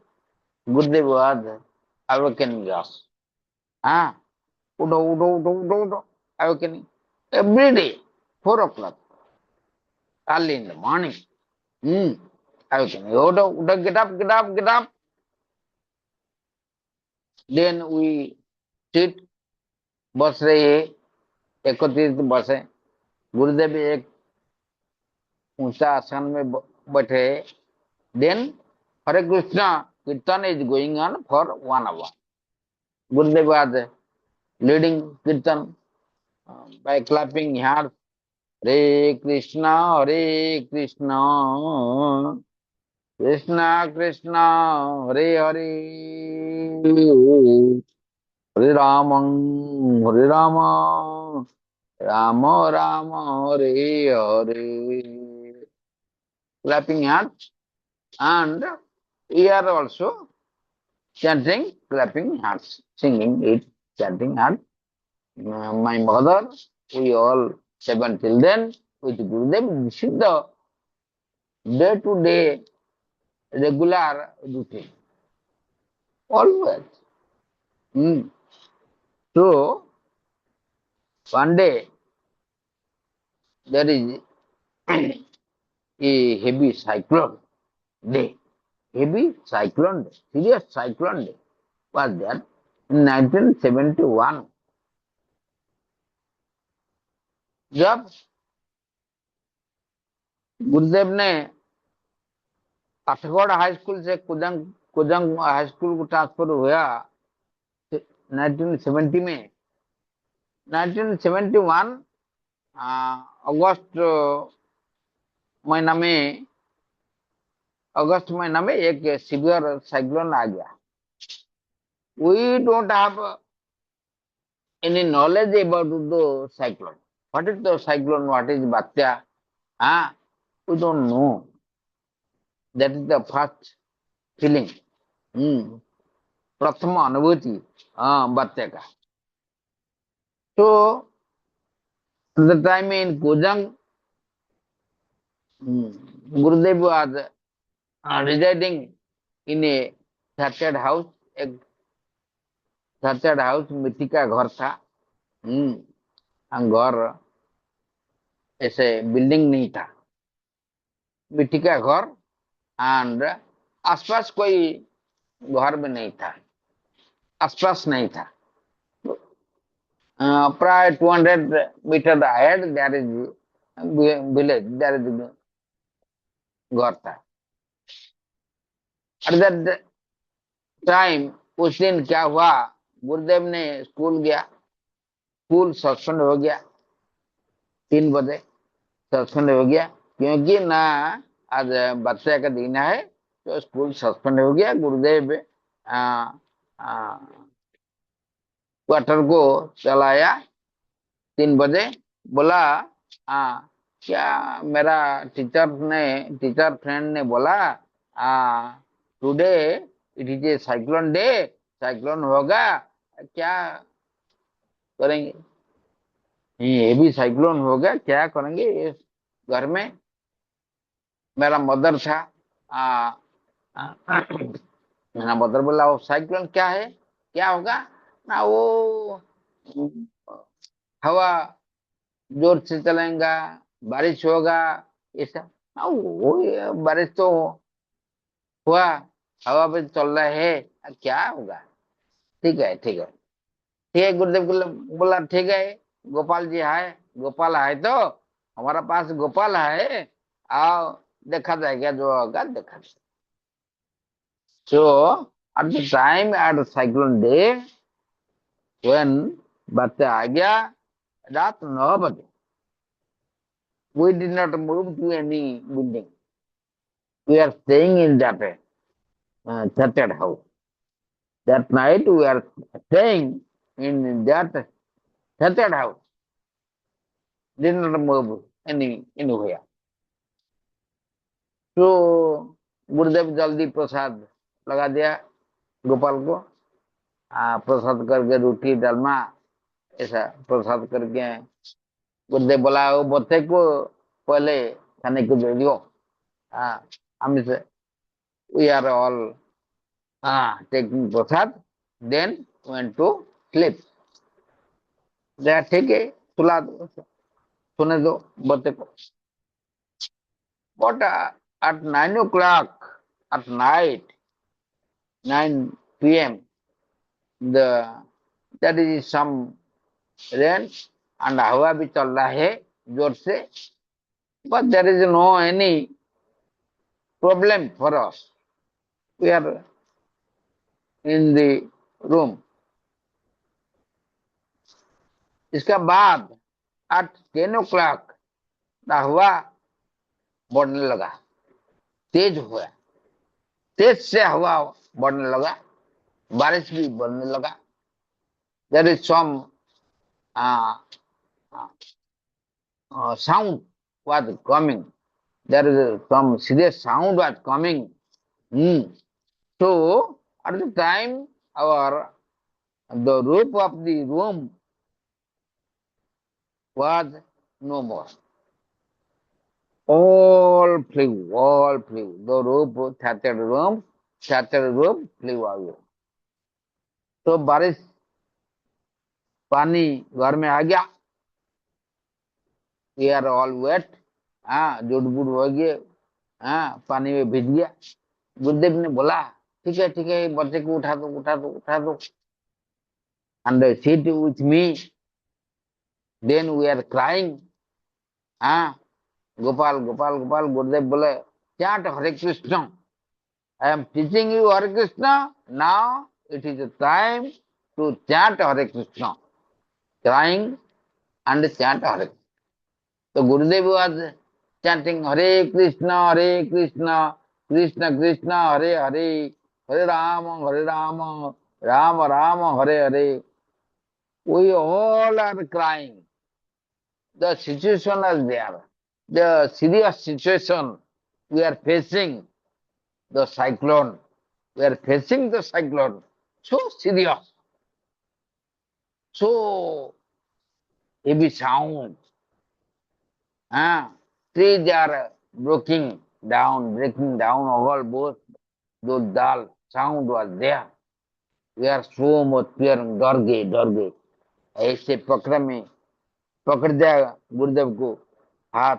A: Gurudev was awakening us. Udo, awakening. Every day, 4 o'clock, early in the morning. Awakening. Udo, get up, get up, get up. Then we sit, बस रहे एकत्रित बसे. गुरुदेव एक ऊंचा आसन में बैठे. Then हरे कृष्णा कीर्तन is going on for 1 hour. गुरुदेव आज लीडिंग कीर्तन by clapping hands. Hare Krishna, Hare Krishna, Krishna Krishna Hare Hare, Hare Ram Ram Ram Hare Hare. Clapping hands, and we are also chanting, clapping hands, singing it, chanting hands. My mother, we all 7 children with Gurudev. This is the day-to-day regular routine. Always. Hmm. So one day there is a heavy cyclone day. Heavy cyclone day, serious cyclone day was there in 1971. जब गुरुदेव ने काठगोड़ high school से Kujang Kujang high school को transfer हुआ 1970 में, 1971 अगस्त महीना में, अगस्त महीना में एक सीवियर साइक्लोन आ गया. We don't have any knowledge about the cyclone. What is the cyclone, what is Batya, हाँ, we don't know. That is the first feeling, प्रथम अनुभूति हाँ बात्या का. तो the time in Kujang, Gurudev was residing in a thatched house. एक thatched house, मिट्टी का घर था. घर ऐसे बिल्डिंग नहीं था, मिट्टी का घर. एंड आसपास कोई घर भी नहीं था, आसपास नहीं था. प्राय 200 metre ahead there is village, there is घर था. एट दैट टाइम उस दिन क्या हुआ, गुरुदेव ने स्कूल गया, स्कूल सस्पेंड हो गया. 3 बजे सस्पेंड हो गया, क्योंकि ना आज बच्चे का दिन है, तो स्कूल सस्पेंड हो गया. गुरुदेव क्वार्टर को चलाया 3 बजे. बोला क्या मेरा टीचर फ्रेंड ने बोला today it is a cyclone day, cyclone होगा, क्या करेंगे, ये भी साइक्लोन होगा, क्या करेंगे इस घर में. मेरा मदर था. आ, आ, मेरा मदर बोला वो साइक्लोन क्या है, क्या होगा ना, वो हवा जोर से चलेगा, बारिश होगा, ऐसा. वो बारिश तो हुआ, हवा पे चल रहा है, क्या होगा. ठीक है ठीक है ठीक है. गुरुदेव बोला ठीक है, गोपाल जी है, गोपाल है तो हमारा पास गोपाल है, आओ देखा जाएगा, जो होगा देखा जाएगा. So at the time at cyclone day when बच्चा आ गया रात 9 बजे, we did not move to any building. We are staying in that thatched house. That night we are staying in that thatched house. Did not move anywhere. तो गुरुदेव जल्दी प्रसाद लगा दिया गोपाल को. प्रसाद करके रोटी डालमा ऐसा प्रसाद करके गुरुदेव बोला वो बच्चे को पहले खाने को दे दियो. हम से we are all taking prasad, then went to sleep. ठीक है, सुला दो, सोने दो बच्चे को. But at 9 o'clock at night, 9 p.m., the there is some rain and हवा भी चल रहा है जोर से, but there is no any problem for us. We are in the room. इसका बाद at 10 o'clock हवा बढ़ने लगा, तेज हुआ. तेज से हवा बढ़ने लगा, बारिश भी बढ़ने लगा। There is some uh, sound was coming. There is some serious sound was coming. Hmm. So at the time, our the roof of the room was no more. All flew, all flew. The roof, shattered roof flew away. तो बारिश पानी घर में आ गया। We are all wait. हाँ, जुड़ बुड़ हो गए। हाँ, पानी में भीग गया। गुरुदेव ने बोला, ठीक है, बच्चे को उठा दो, उठा दो, उठा दो, and sit with me. Then we are crying. हाँ, गोपाल गोपाल गोपाल। गुरुदेव बोले, chant Hare Krishna. I am teaching you Hare Krishna. Now it is time to chant Hare Krishna. Crying and chant Hare. तो Gurudev was chanting Hare Krishna, Krishna Krishna, Hare Hare, Hare Rama, Rama Rama, Hare Hare. We all are crying. The situation is there. The serious situation we are facing, the cyclone. We are facing the cyclone. So serious. So heavy sound. Trees are breaking down, all both those dull sound was there. We are so much fear, डर गए। ऐसे पकड़ दिया गुरुदेव को हाथ।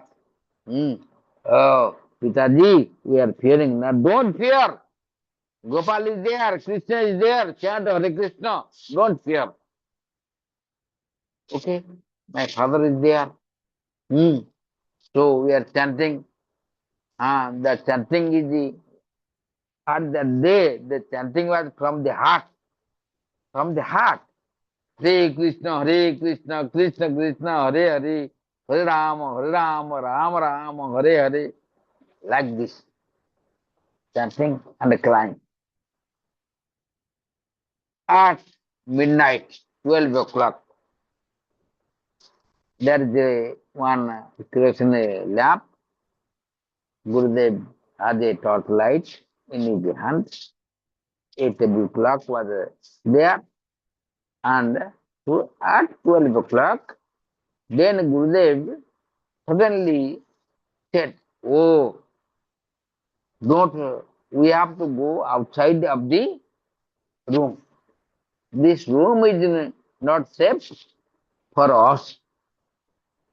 A: पिताजी, we are fearing ना, don't fear. Gopal is there, Krishna is there, chant Hare Krishna, don't fear. Okay, my father is there. So we are chanting. The chanting is at that day, the chanting was from the heart. From the heart. Hare Krishna, Krishna Krishna, Hare Hare, Hare Rama, Rama Rama, Hare Hare. Like this, chanting and crying. At midnight, 12 o'clock, there is one kerosene lamp. Gurudev had a torch light in his hand. A table clock was there, and at 12 o'clock, then Gurudev suddenly said, "Oh, don't, we have to go outside of the room. This room is not safe for us."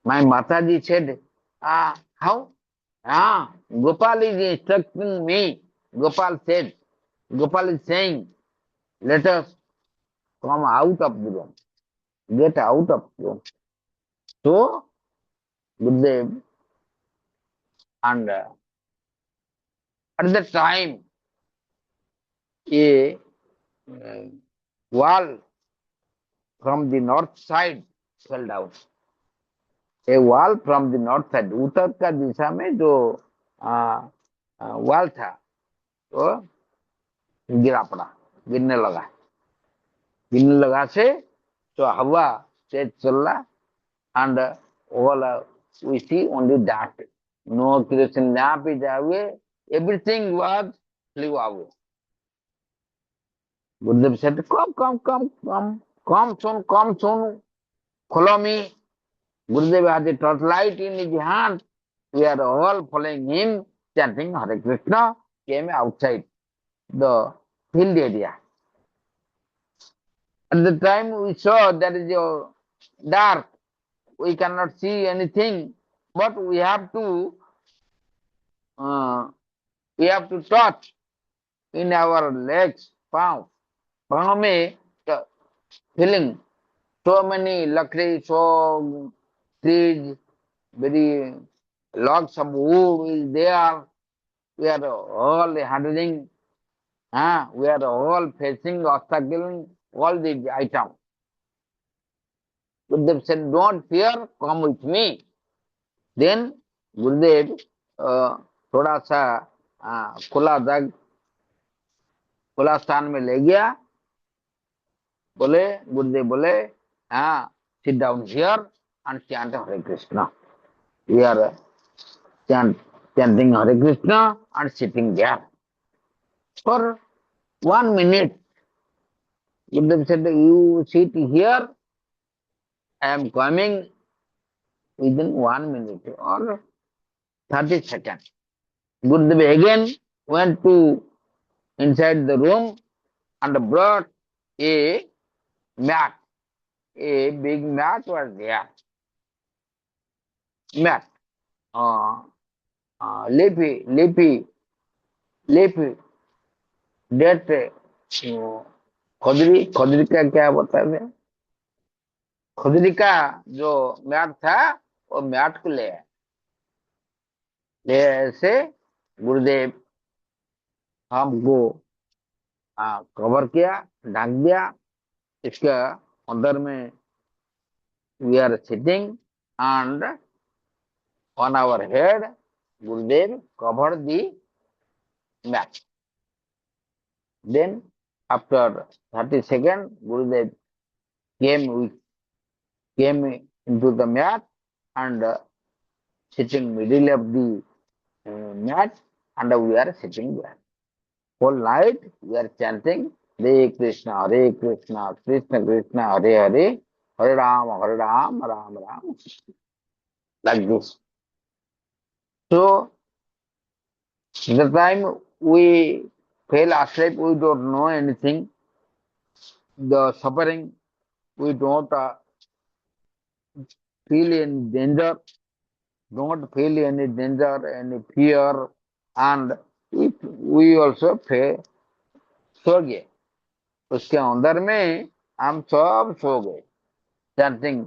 A: My Mataji said, how? Gopal is instructing me. Gopal is saying, let us come out of the room. Get out of the room. So, Gurudev, and at that time, a wall from the north side fell down. A wall from the north side, उत्तर का दिशा में जो wall था वो गिरा पड़ा, गिरने लगा से तो हवा तेज चल रहा, and all we see only dark. No kerosene lamp is away. Everything was flew away. Gurudev said, come soon, follow me. Gurudev had a torchlight in his hand. We are all following him, chanting Hare Krishna, came outside the field area. At the time we saw that is dark, we cannot see anything, but uh, we have to touch in our legs, palm. Palm में feeling so many lakdi, so trees, very logs of wood is there. We are all handling. We are all facing obstacle, all these items. Gurudev said, don't fear, come with me. Then Gurudev थोड़ा सा खुला जग खुला स्थान में ले गया, बोले गुरुदेव बोले, हाँ, sit down here and chant Hare Krishna. We are chanting Hare Krishna and sitting there for 1 minute. Gurudev said, you sit here, I am coming within 1 minute or 30 seconds. Gurudev again went to inside the room and brought a mat. A big mat was there. Mat. Uh, leafy, that खजरी खजरी का क्या बताते हैं, खुदरी का जो mat था वो mat को ले ऐसे गुरुदेव हमको कवर किया, ढक दिया। इसका अंदर में we are sitting and on our head Gurudev cover the mat. Then after 30 seconds Gurudev came came into the mat and sitting middle of the mat and we are sitting there. Whole night we are chanting Hare Krishna, Krishna Krishna, Hare Hare, Hare Ram, Ram Ram, like this. So the time we fell asleep, we don't know anything. The suffering, we don't feel any danger, don't feel any danger, any fear, and we also सो गए। उसके अंदर में हम सब सो गए, chanting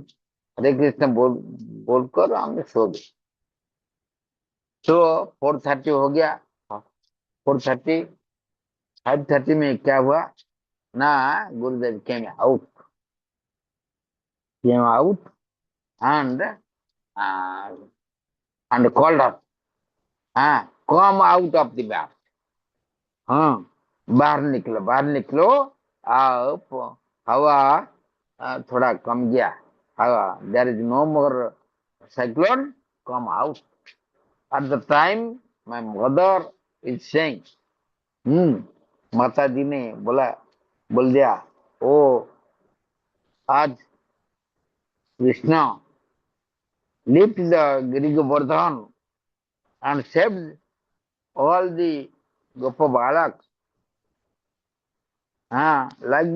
A: हरे कृष्ण बोलकर हम सो गए। तो 4:30 हो गया। 4:30, 5:30 में क्या हुआ ना, Gurudev came out and and called us, हाँ, come out of the bag, हाँ, बाहर निकलो, आप हवा थोड़ा कम गया, हवा, there is no more cyclone, come out. At the time, my mother is saying, माता जी ने बोल दिया, ओ आज Krishna lift the Giri Govardhan and saved all the Gopa balaks. Like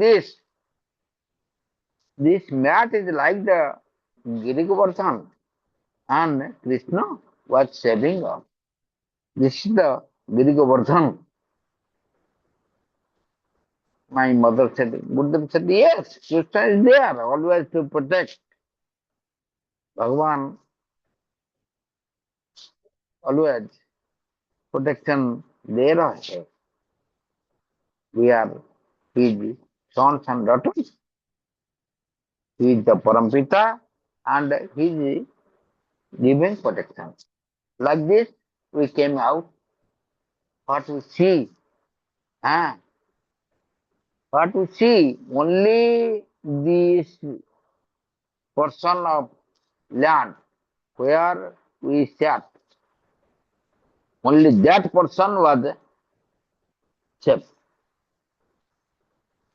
A: this mat is like the Giri Govardhan and Krishna was saving us. This is the Giri Govardhan. My mother said, Buddha said, yes, Krishna is there always to protect. Bhagavan always protection there. We are his sons and daughters. He is the Parampita and he is giving protection. Like this, we came out. What we see, what we see, only this portion of land where we sat, only that portion was safe.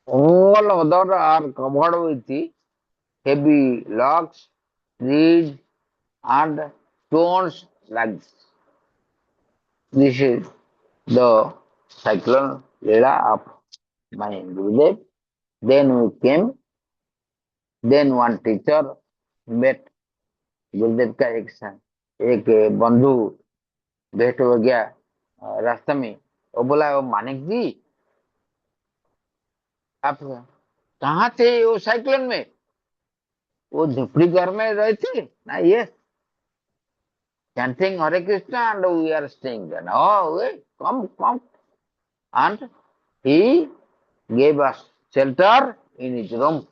A: All other are covered with heavy logs, trees, and stones like this. This is the cyclone Leela of my Gurudev. Then we came, then one teacher met गुरुदेव का एक बंधु भेंट हो गया रास्ते में। वो बोला, वो मानिक जी आप कहाँ थे वो साइक्लोन में, वो झोपड़ी घर में रहे थे ना? ये chanting Hare Krishna and we are staying there. Oh, come. And he gave us shelter in his room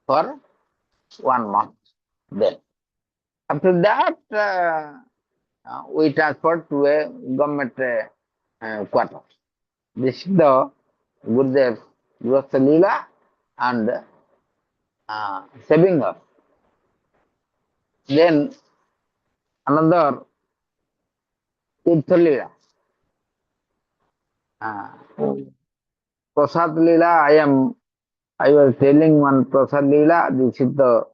A: for 1 month. Then after that, we transferred to a government quarter. This is the Gurudev Grihastha Leela and saving us. Then another Tirtha Leela. Uh, Prasad Leela, I was telling one Prasad Leela, this is the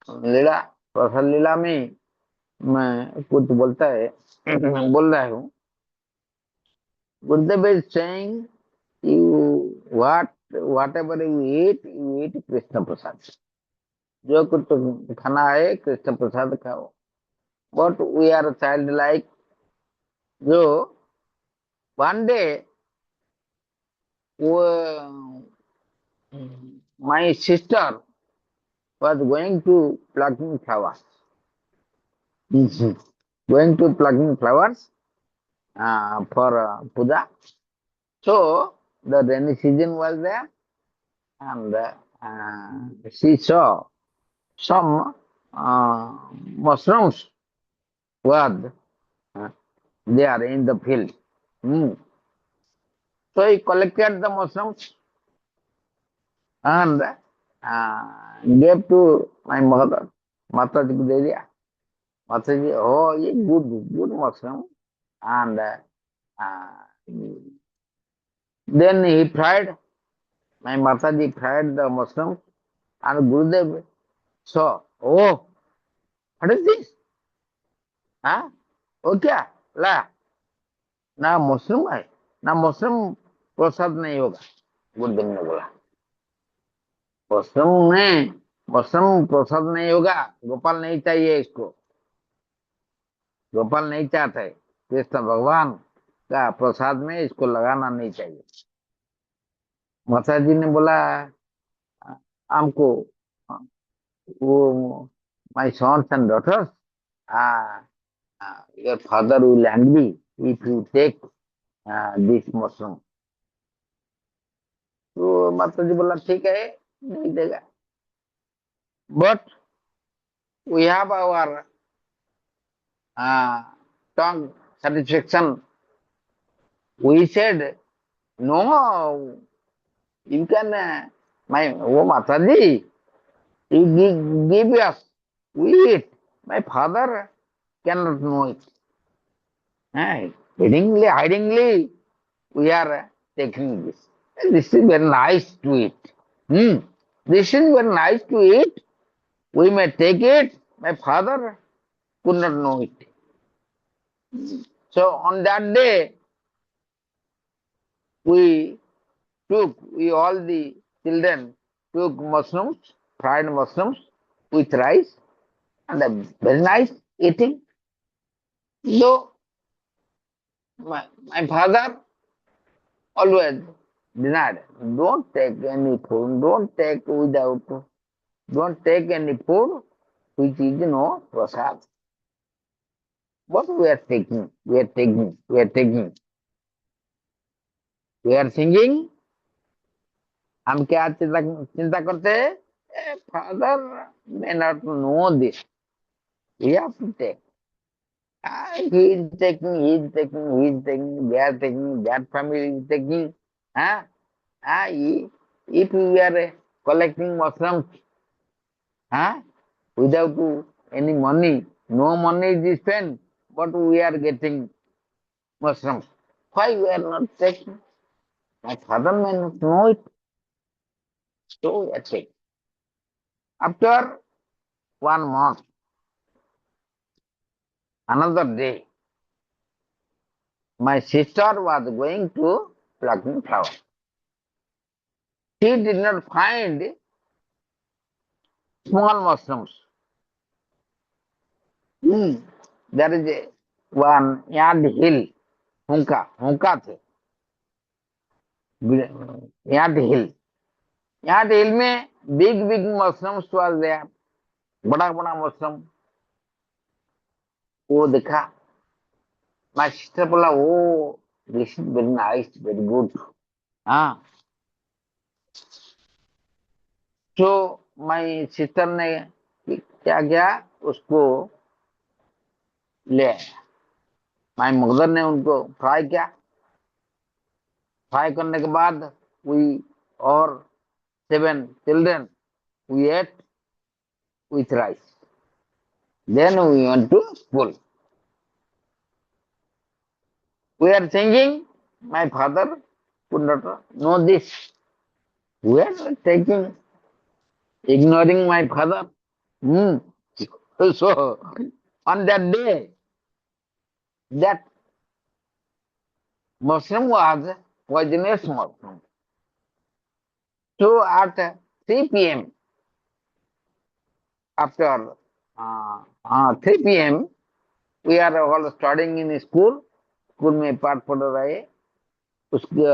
A: लीला प्रसाद लीला में मैं कुछ बोलता है बोल रहा हूँ Gurudev is saying you whatever you eat Krishna prasad जो कुछ खाना है कृष्ण प्रसाद खाओ but we are child like जो one day my sister was going to plucking flowers. Going to plucking flowers for puja. So the rainy season was there, and she saw some mushrooms was uh, there in the field. Hmm. So he collected the mushrooms and gave to my mother. Mataji को दे दिया. Mataji, oh, ये good mushroom, and then he fried. My Mataji fried the mushroom, and Gurudev saw. Oh, what is this? हाँ वो क्या ला ना mushroom है ना mushroom प्रसाद नहीं होगा गुरुदेव ने बोला मशरूम प्रसाद नहीं होगा गोपाल नहीं चाहिए इसको गोपाल नहीं चाहते कृष्ण भगवान का प्रसाद में इसको लगाना नहीं चाहिए माता जी ने बोला हमको वो my sons and daughters your father will angry if you take this mushroom तो माता जी बोला ठीक है नहीं देगा but we have our tongue satisfaction we said no you can my oh माता जी you give us we eat my father cannot know it hidingly we are taking this this is very nice to eat this is very nice to eat we may take it my father could not know it so on that day we we all the children took mushrooms, fried mushrooms with rice and a very nice eating. So my father always denied, don't take any food, don't take any food which is no prasad. What we are taking, we are thinking, हम क्या चिंता करते हैं father may not know this we have to take he is taking that family is taking huh? If we are collecting mushrooms huh? without any money no money is spent but we are getting mushrooms why we are not taking my father may not know it so we are taking after 1 month another day my sister was going to plucking flower. She did not find small mushrooms. There is one yard hill, hunka थे, yard hill. Yard hill में big mushrooms was there, बड़ा mushroom. वो देखा, my sister बोला, oh, this is very nice, very good. हाँ, तो my sister ने क्या किया, उसको ले आया. My mother ने उनको फ्राई किया फ्राई करने के बाद वी और 7 children we ate with rice. Then we went to school. We are thinking my father could not know this. We are taking ignoring my father. Hmm. So on that day, that mushroom was poisonous mushroom. So at 3 p.m. after 3 p.m. we are all studying in school. School में पाठ पढ़ रहे उसके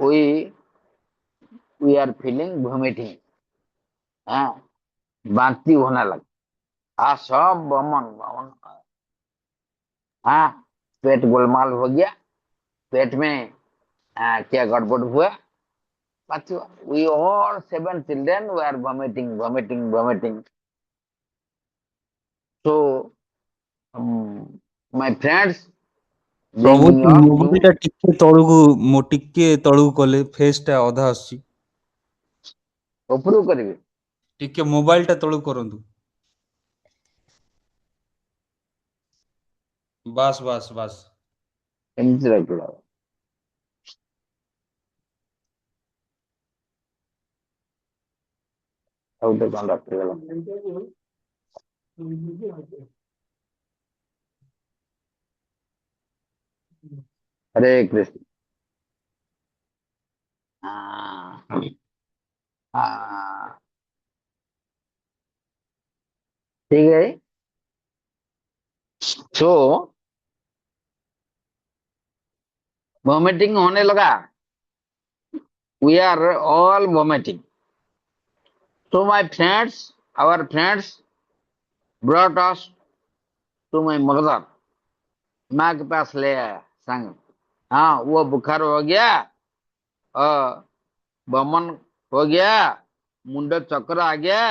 A: we we are feeling vomiting. हाँ वांति होने लगा सब बमन बमन हाँ पेट गोलमाल हो गया पेट में क्या गड़बड़ हुआ we all 7 children were vomiting. So my friends they
C: Prabhu
A: me up
C: mobile टा
A: to
C: टिके तळକୁ कले फेस टा अधा आसी
A: approve करेंगे
C: टिके मोबाइल टा तळକୁ करंतु बास बास बास
A: एमती रखला आउट कौन रखला हरे कृष्ण हाँ हाँ ठीक है सो वॉमिटिंग होने लगा we are all vomiting so my friends our friends brought us to my mother माँ के पास ले आया संग हाँ वो बुखार हो गया बमन हो गया मुंडा चक्कर आ गया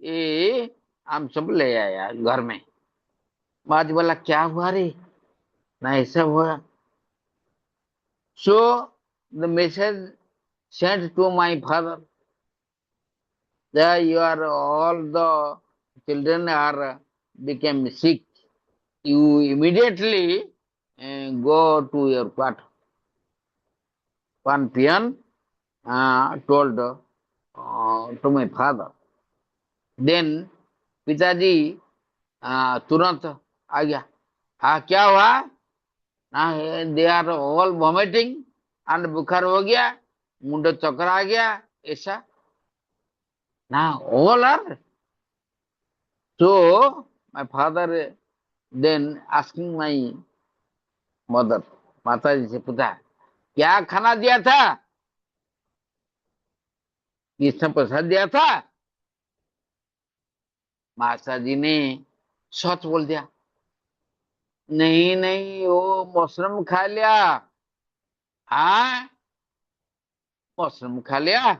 A: ये हम सब ले आया घर में माँ जी बोला क्या हुआ रे ना ऐसा हुआ so the message sent to my father that you are all the children are became sick you immediately go to your quarter one peon told to my father then पिताजी तुरंत आ गया हाँ क्या हुआ they are all vomiting and बुखार हो गया मुंडो चक्कर आ गया ऐसा ना all are so my father then asking my mother माता जी से पूछा क्या खाना दिया था कृष्ण प्रसाद दिया था माता जी ने सच बोल दिया नहीं नहीं वो मशरूम खा लिया हाँ मशरूम खा लिया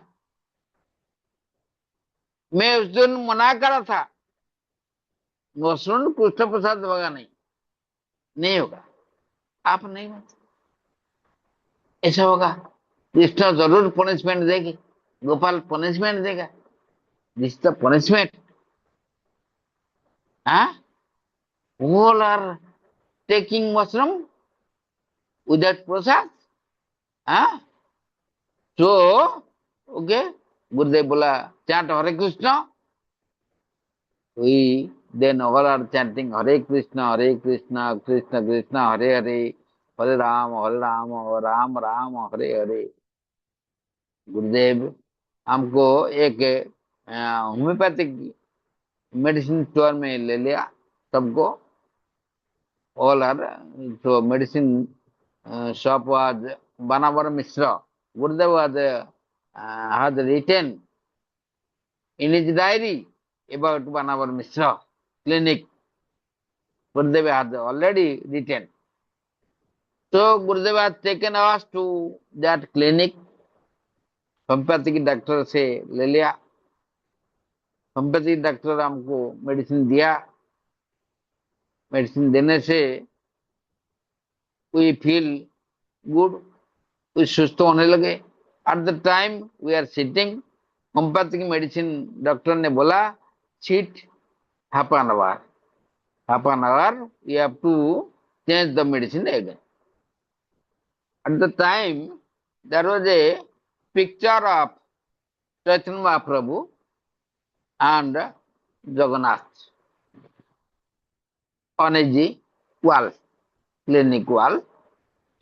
A: मैं उस दिन मना करा था मशरूम कृष्ण प्रसाद होगा नहीं होगा आप नहीं मानते ऐसा होगा कृष्ण जरूर पनिशमेंट देगी गोपाल पनिशमेंट देगा दिस द पनिशमेंट हाँ all are taking mushroom without prasad हाँ so okay गुरुदेव बोला chant Hare Krishna we then all are chanting hare krishna krishna krishna hare hare hare ram ram ram Hare Hare गुरुदेव हमको एक होम्योपैथिक मेडिसिन स्टोर में ले लिया सबको all are so medicine shop was Banavar Mishra. Gurudev was had written in his diary about Banavar Mishra clinic. Gurudev had already written. So Gurudev has taken us to that clinic. Homeopathic doctor से ले लिया homeopathic doctor हमको medicine दिया medicine देने से we feel good वे सुस्त होने लगे। At the time we are sitting, homeopathic medicine doctor ने बोला seat half an hour you have to change the medicine again. At the time there was a picture of Chaitanya Mahaprabhu and Jagannath on a wall, clinic wall.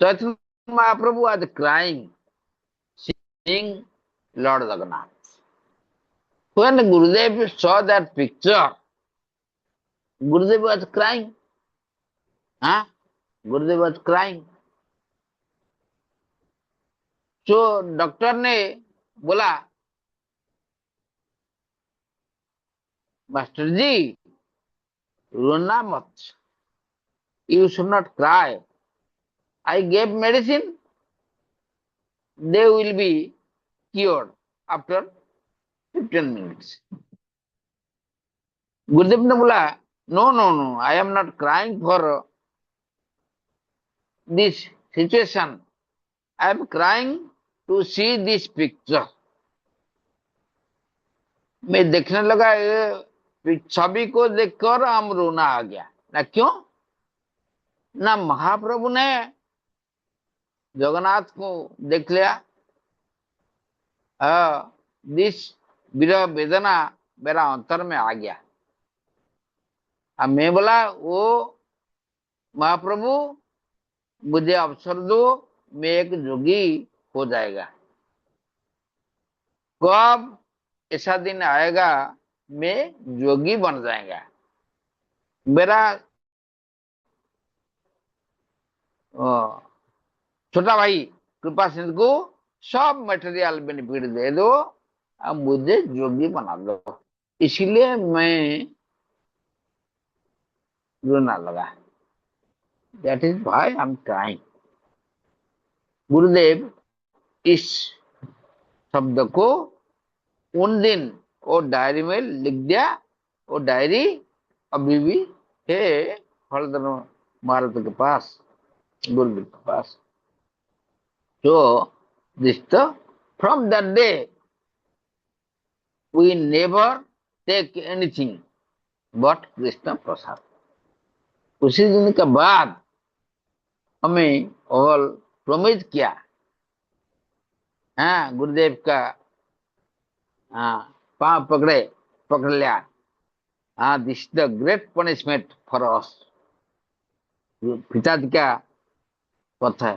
A: Chaitanya Mahaprabhu was crying, seeing Lord Jagannath. When Gurudev saw that picture, Gurudev was crying. Huh? Gurudev was crying. So doctor ने बोला master जी रोना मत, you should not cry. I gave medicine, they will be cured after 15 minutes. Gurudev ने बोला no no no, I am not crying for this situation. I am crying to see this picture. मैं देखने लगा ये छवि को देखकर हम रोना आ गया ना। क्यों ना महाप्रभु ने जगन्नाथ को देख लिया, दिस विरह वेदना मेरा अंतर में आ गया। अब मैं बोला वो महाप्रभु मुझे अवसर दो, मैं एक जोगी हो जाएगा। कब ऐसा दिन आएगा मैं जोगी बन जाएगा। मेरा छोटा भाई कृपा सिंह को सब मटेरियल बेनिफिट दे दो, अब मुझे जोगी बना दो। इसलिए मैं रोना लगा। That is why I am crying. गुरुदेव इस शब्द को उन दिन वो डायरी में लिख दिया। वो डायरी अभी भी है हरदर महाराज के पास, गुरुदेव के पास। So this from that day we never take anything but Krishna Prasad. उसी दिन के बाद हमें ऑल प्रॉमिस किया, हाँ गुरुदेव का पांव पकड़ लिया। हाँ this the great punishment for us. पिताजी का पथ है,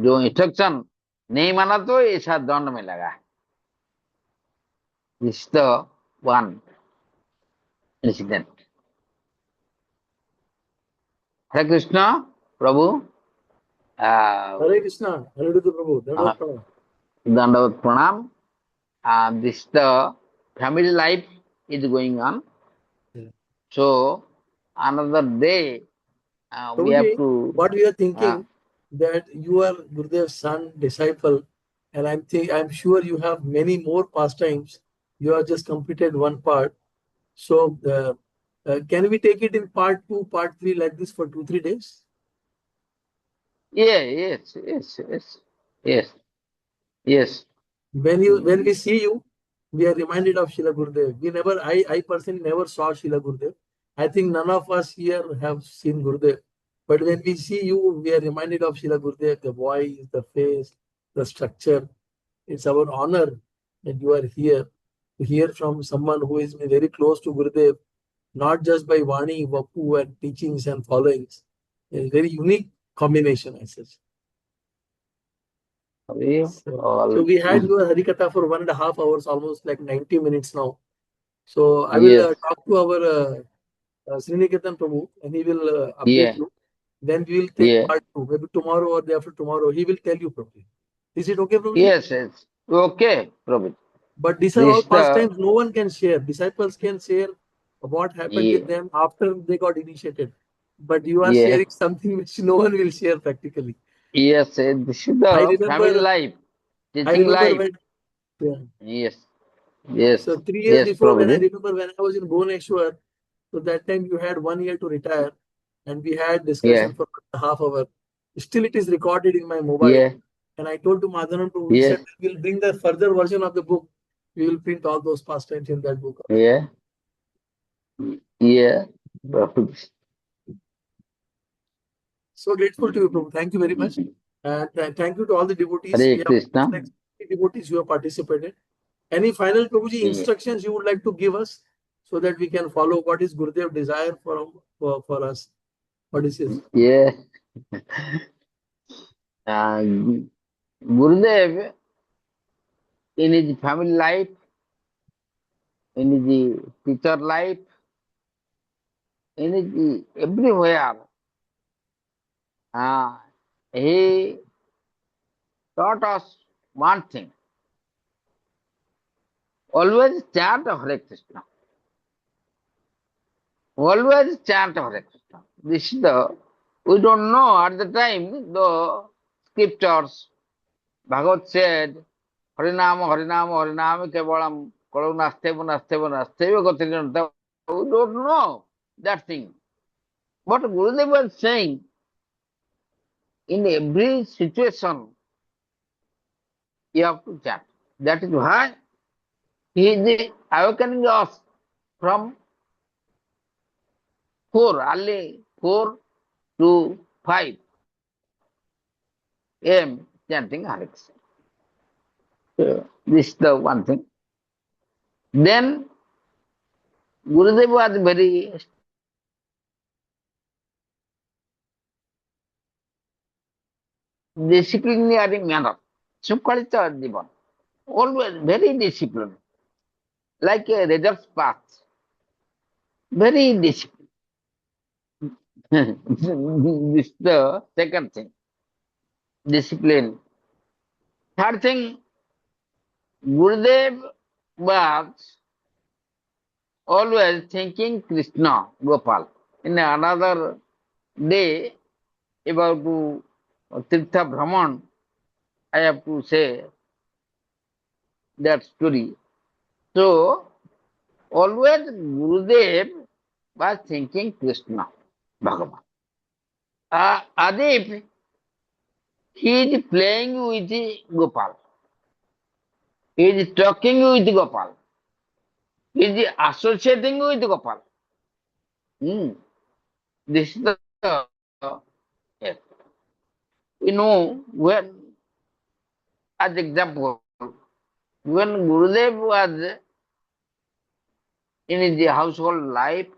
A: जो इंस्ट्रक्शन नहीं माना तो ऐसा दंड में लगा। This the one incident. Hare Krishna Prabhu.
D: Hare Krishna, Aniruddha Prabhu, दंडवत प्रणाम।
A: दंडवत प्रणाम। This the family life is going on. So another day we have
D: Prabhuji,
A: to.
D: what we are thinking that you are Gurudev's son, disciple, and I'm sure you have many more pastimes. You have just completed one part. So can we take it in part 2, part 3 like this for 2-3 days?
A: Yes.
D: When we see you, we are reminded of Srila Gurudev. I personally never saw Srila Gurudev. I think none of us here have seen Gurudev. But when we see you, we are reminded of Srila Gurudev, the voice, the face, the structure. It's our honor that you are here to hear from someone who is very close to Gurudev, not just by Vani, Vapu, and teachings and followings. It's a very unique combination, I say. So we had your Harikatha for 1.5 hours, almost like 90 minutes now. So I will talk to our Sriniketan Prabhu and he will update you. Then we will take part 2, maybe tomorrow or day after tomorrow. He will tell you properly. Is it okay, Prabhu?
A: Yes. Okay, Prabhu.
D: But these are all pastimes no one can share. Disciples can share what happened with them after they got initiated. But you are sharing something which no one will share practically.
A: Yes, this is the family life, teaching life. Yes.
D: So 3 years before, when I remember when I was in Bhubaneswar, so that time you had 1 year to retire, and we had discussion for half hour. Still, it is recorded in my mobile. And I told to Madhavan Prabhu, we
A: Yes.
D: said we'll bring the further version of the book. We will print all those pastimes in that book.
A: Yeah. Yeah. Prabhuji.
D: So grateful to you, Prabhu. Thank you very much. And thank you to all the devotees. We
A: Hare
D: have
A: Krishna.
D: like 60 devotees who have participated. Any final, Prabhuji,
A: Yeah.
D: instructions you would like to give us so that we can follow what is Gurudev desire for us? What is his?
A: Yeah. Gurudev, in his family life, in his teacher life, in his everywhere, uh, he taught us one thing. Always chant Hare Krishna. Always chant Hare Krishna. This is the, we don't know at the time, the scriptures, Bhagavad said, Harinama, Harinama, Harinama, Kevalam, Kalunasteva, Nasteva, Nasteva, Gatinanta. We don't know that thing. But Gurudev was saying, in every situation, you have to chant. That is why he is awakening us from early 4 to 5 a.m. chanting Hare Krishna. So this is the one thing. Then Gurudev was very disciplinary manner. Sukhalita Jivan. Always very disciplined. Like a reserve path. Very disciplined. This is the second thing. Discipline. Third thing, Gurudev was always thinking Krishna, Gopal. In another day, about to Tirtha Brahman, I have to say that story. So, always Gurudev was thinking Krishna, Bhagavan. As if he is playing with Gopal. He is talking with Gopal. He is associating with Gopal. Hmm. This is the yes. When, as example, when Gurudev was in his household life,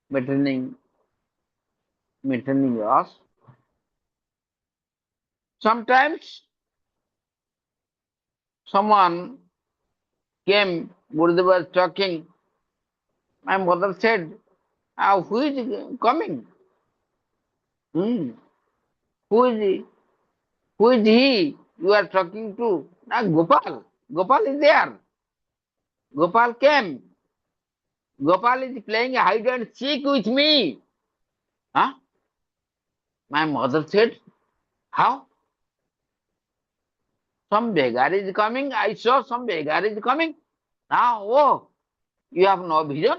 A: maintaining us, sometimes someone came, Gurudev was talking, my mother said, who is coming? Hmm. Who is he? Who is he you are talking to? Gopal. Gopal is there. Gopal came. Gopal is playing hide and seek with me. Huh? My mother said, how? Some beggar is coming. I saw some beggar is coming. Now, oh, you have no vision.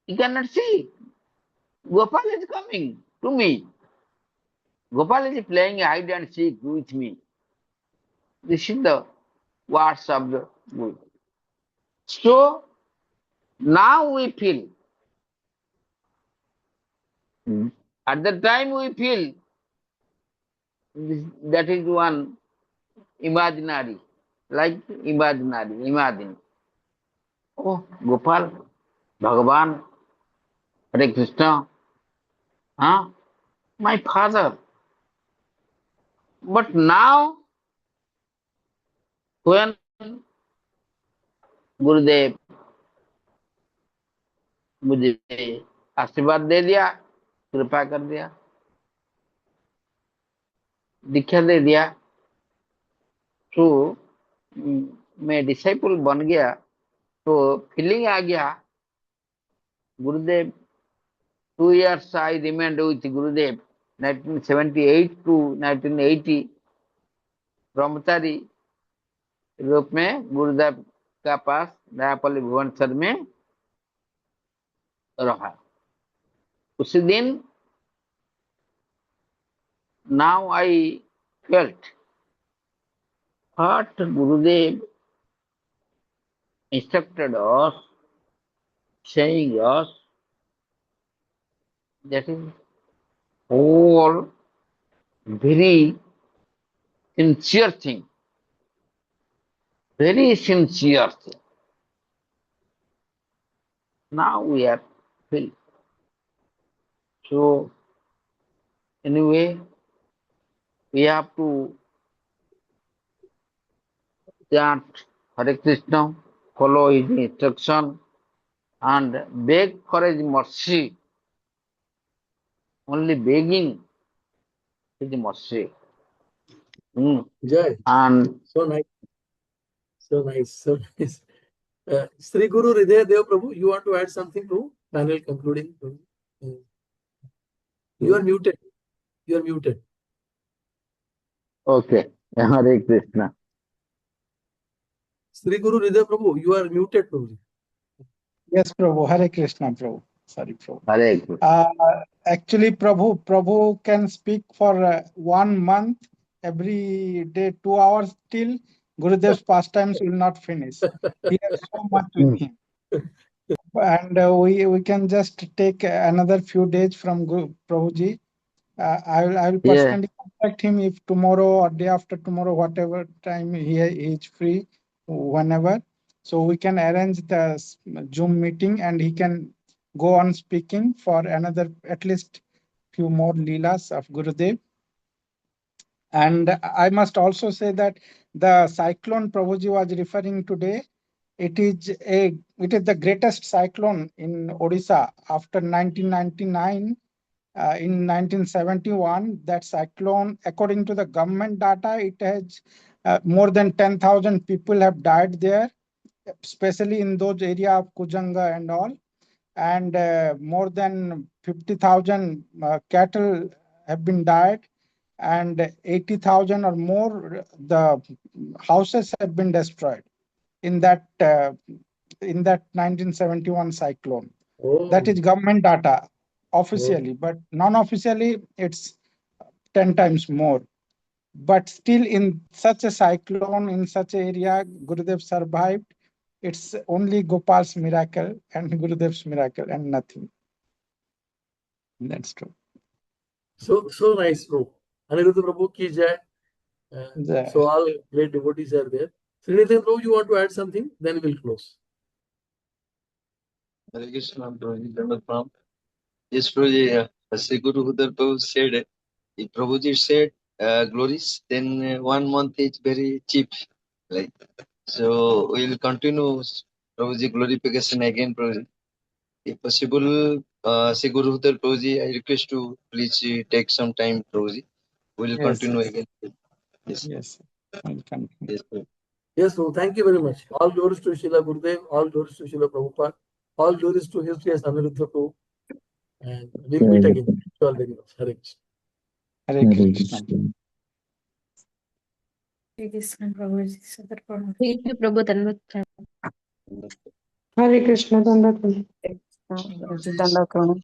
A: You cannot see. Gopal is coming to me. Gopal is playing hide and seek with me. This is the words of the Guru. So now we feel, at the time we feel that is one imaginary, like imaginary, imagine. Oh, Gopal, Bhagavan, Hare Krishna, huh? My father. But now, when गुरुदेव मुझे आशीर्वाद दे दिया, कृपा कर दिया, दीक्षा दे दिया, तो मैं disciple बन गया, तो फीलिंग आ गया गुरुदेव 2 years I remained with Gurudev 1978 to 1980 ब्रह्मचारी रूप में गुरुदेव का पास दयापल्ली भुवनेश्वर में रहा। उसी दिन now I felt What Gurudev instructed us, saying us, that is whole very sincere thing, very sincere thing. Now we are filled. So anyway, we have to chant Hare Krishna, follow his instruction, and beg for his mercy. Only begging his mercy.
D: Jai.
A: And
D: So nice. So nice. So nice. Sri Guru Hridaya Dev Prabhu, you want to add something to panel concluding? You are muted. You are muted.
A: okay, Hare Krishna.
D: Sri Guru Hridaya Prabhu, you are muted, Prabhu.
E: Yes, Prabhu. Hare Krishna, Prabhu. Sorry, Prabhu.
A: Hare Krishna.
E: Actually, Prabhu can speak for 1 month, every day 2 hours till Gurudev's pastimes will not finish. He has so much with him. And we can just take another few days from Prabhuji. I will
A: Yeah,
E: personally contact him if tomorrow or day after tomorrow, whatever time he is free, whenever. So we can arrange the Zoom meeting and he can go on speaking for another at least few more Leelas of Gurudev. And I must also say that the cyclone Prabhuji was referring today, it is the greatest cyclone in Odisha after 1999. In 1971, that cyclone, according to the government data, it has more than 10,000 people have died there, especially in those areas of Kujanga and all. And more than 50,000 cattle have been died, and 80,000 or more the houses have been destroyed in that 1971 cyclone.
D: Oh.
E: That is government data officially, but non-officially it's 10 times more. But still, in such a cyclone, in such an area, Gurudev survived. It's only Gopal's miracle and Gurudev's miracle and nothing. That's true.
D: So nice, Prabhu. Anirudha Prabhu ki jai.
E: Jai.
D: So all great devotees are there. Srinithan Prabhu, you want to add something? Then we'll close.
B: Hare Krishna, Prabhuji, Dandavat Pranam. Yes, Prabhuji, Sri Guru Hudar Prabhu said, if Prabhuji said glories, then 1 month is very cheap. Like, so we'll continue Prabhuji glorification again, Prabhuji. If possible, Sri Guru Hudar Prabhuji, I request to please take some time, Prabhuji. We'll
E: Yes,
B: continue
E: yes.
B: again. Yes,
E: Yes. I'll continue.
B: yes, Prabhuji.
D: Yes, Prabhu. Thank you very much. All glories to Srila Gurudev. All glories to Srila Prabhupada. All glories to His Grace Aniruddha Prabhu. And we'll meet again. Thank you all very much. Hare Krishna.
E: Hare Krishna.
F: Hare Krishna, Prabhuji, Sadar Prabhu.
G: Thank you, Prabhu. Dandavat Pranam.
H: Hare Krishna, Dandavat.
F: Hare Krishna, Prabhuji, Dandavat Pranam.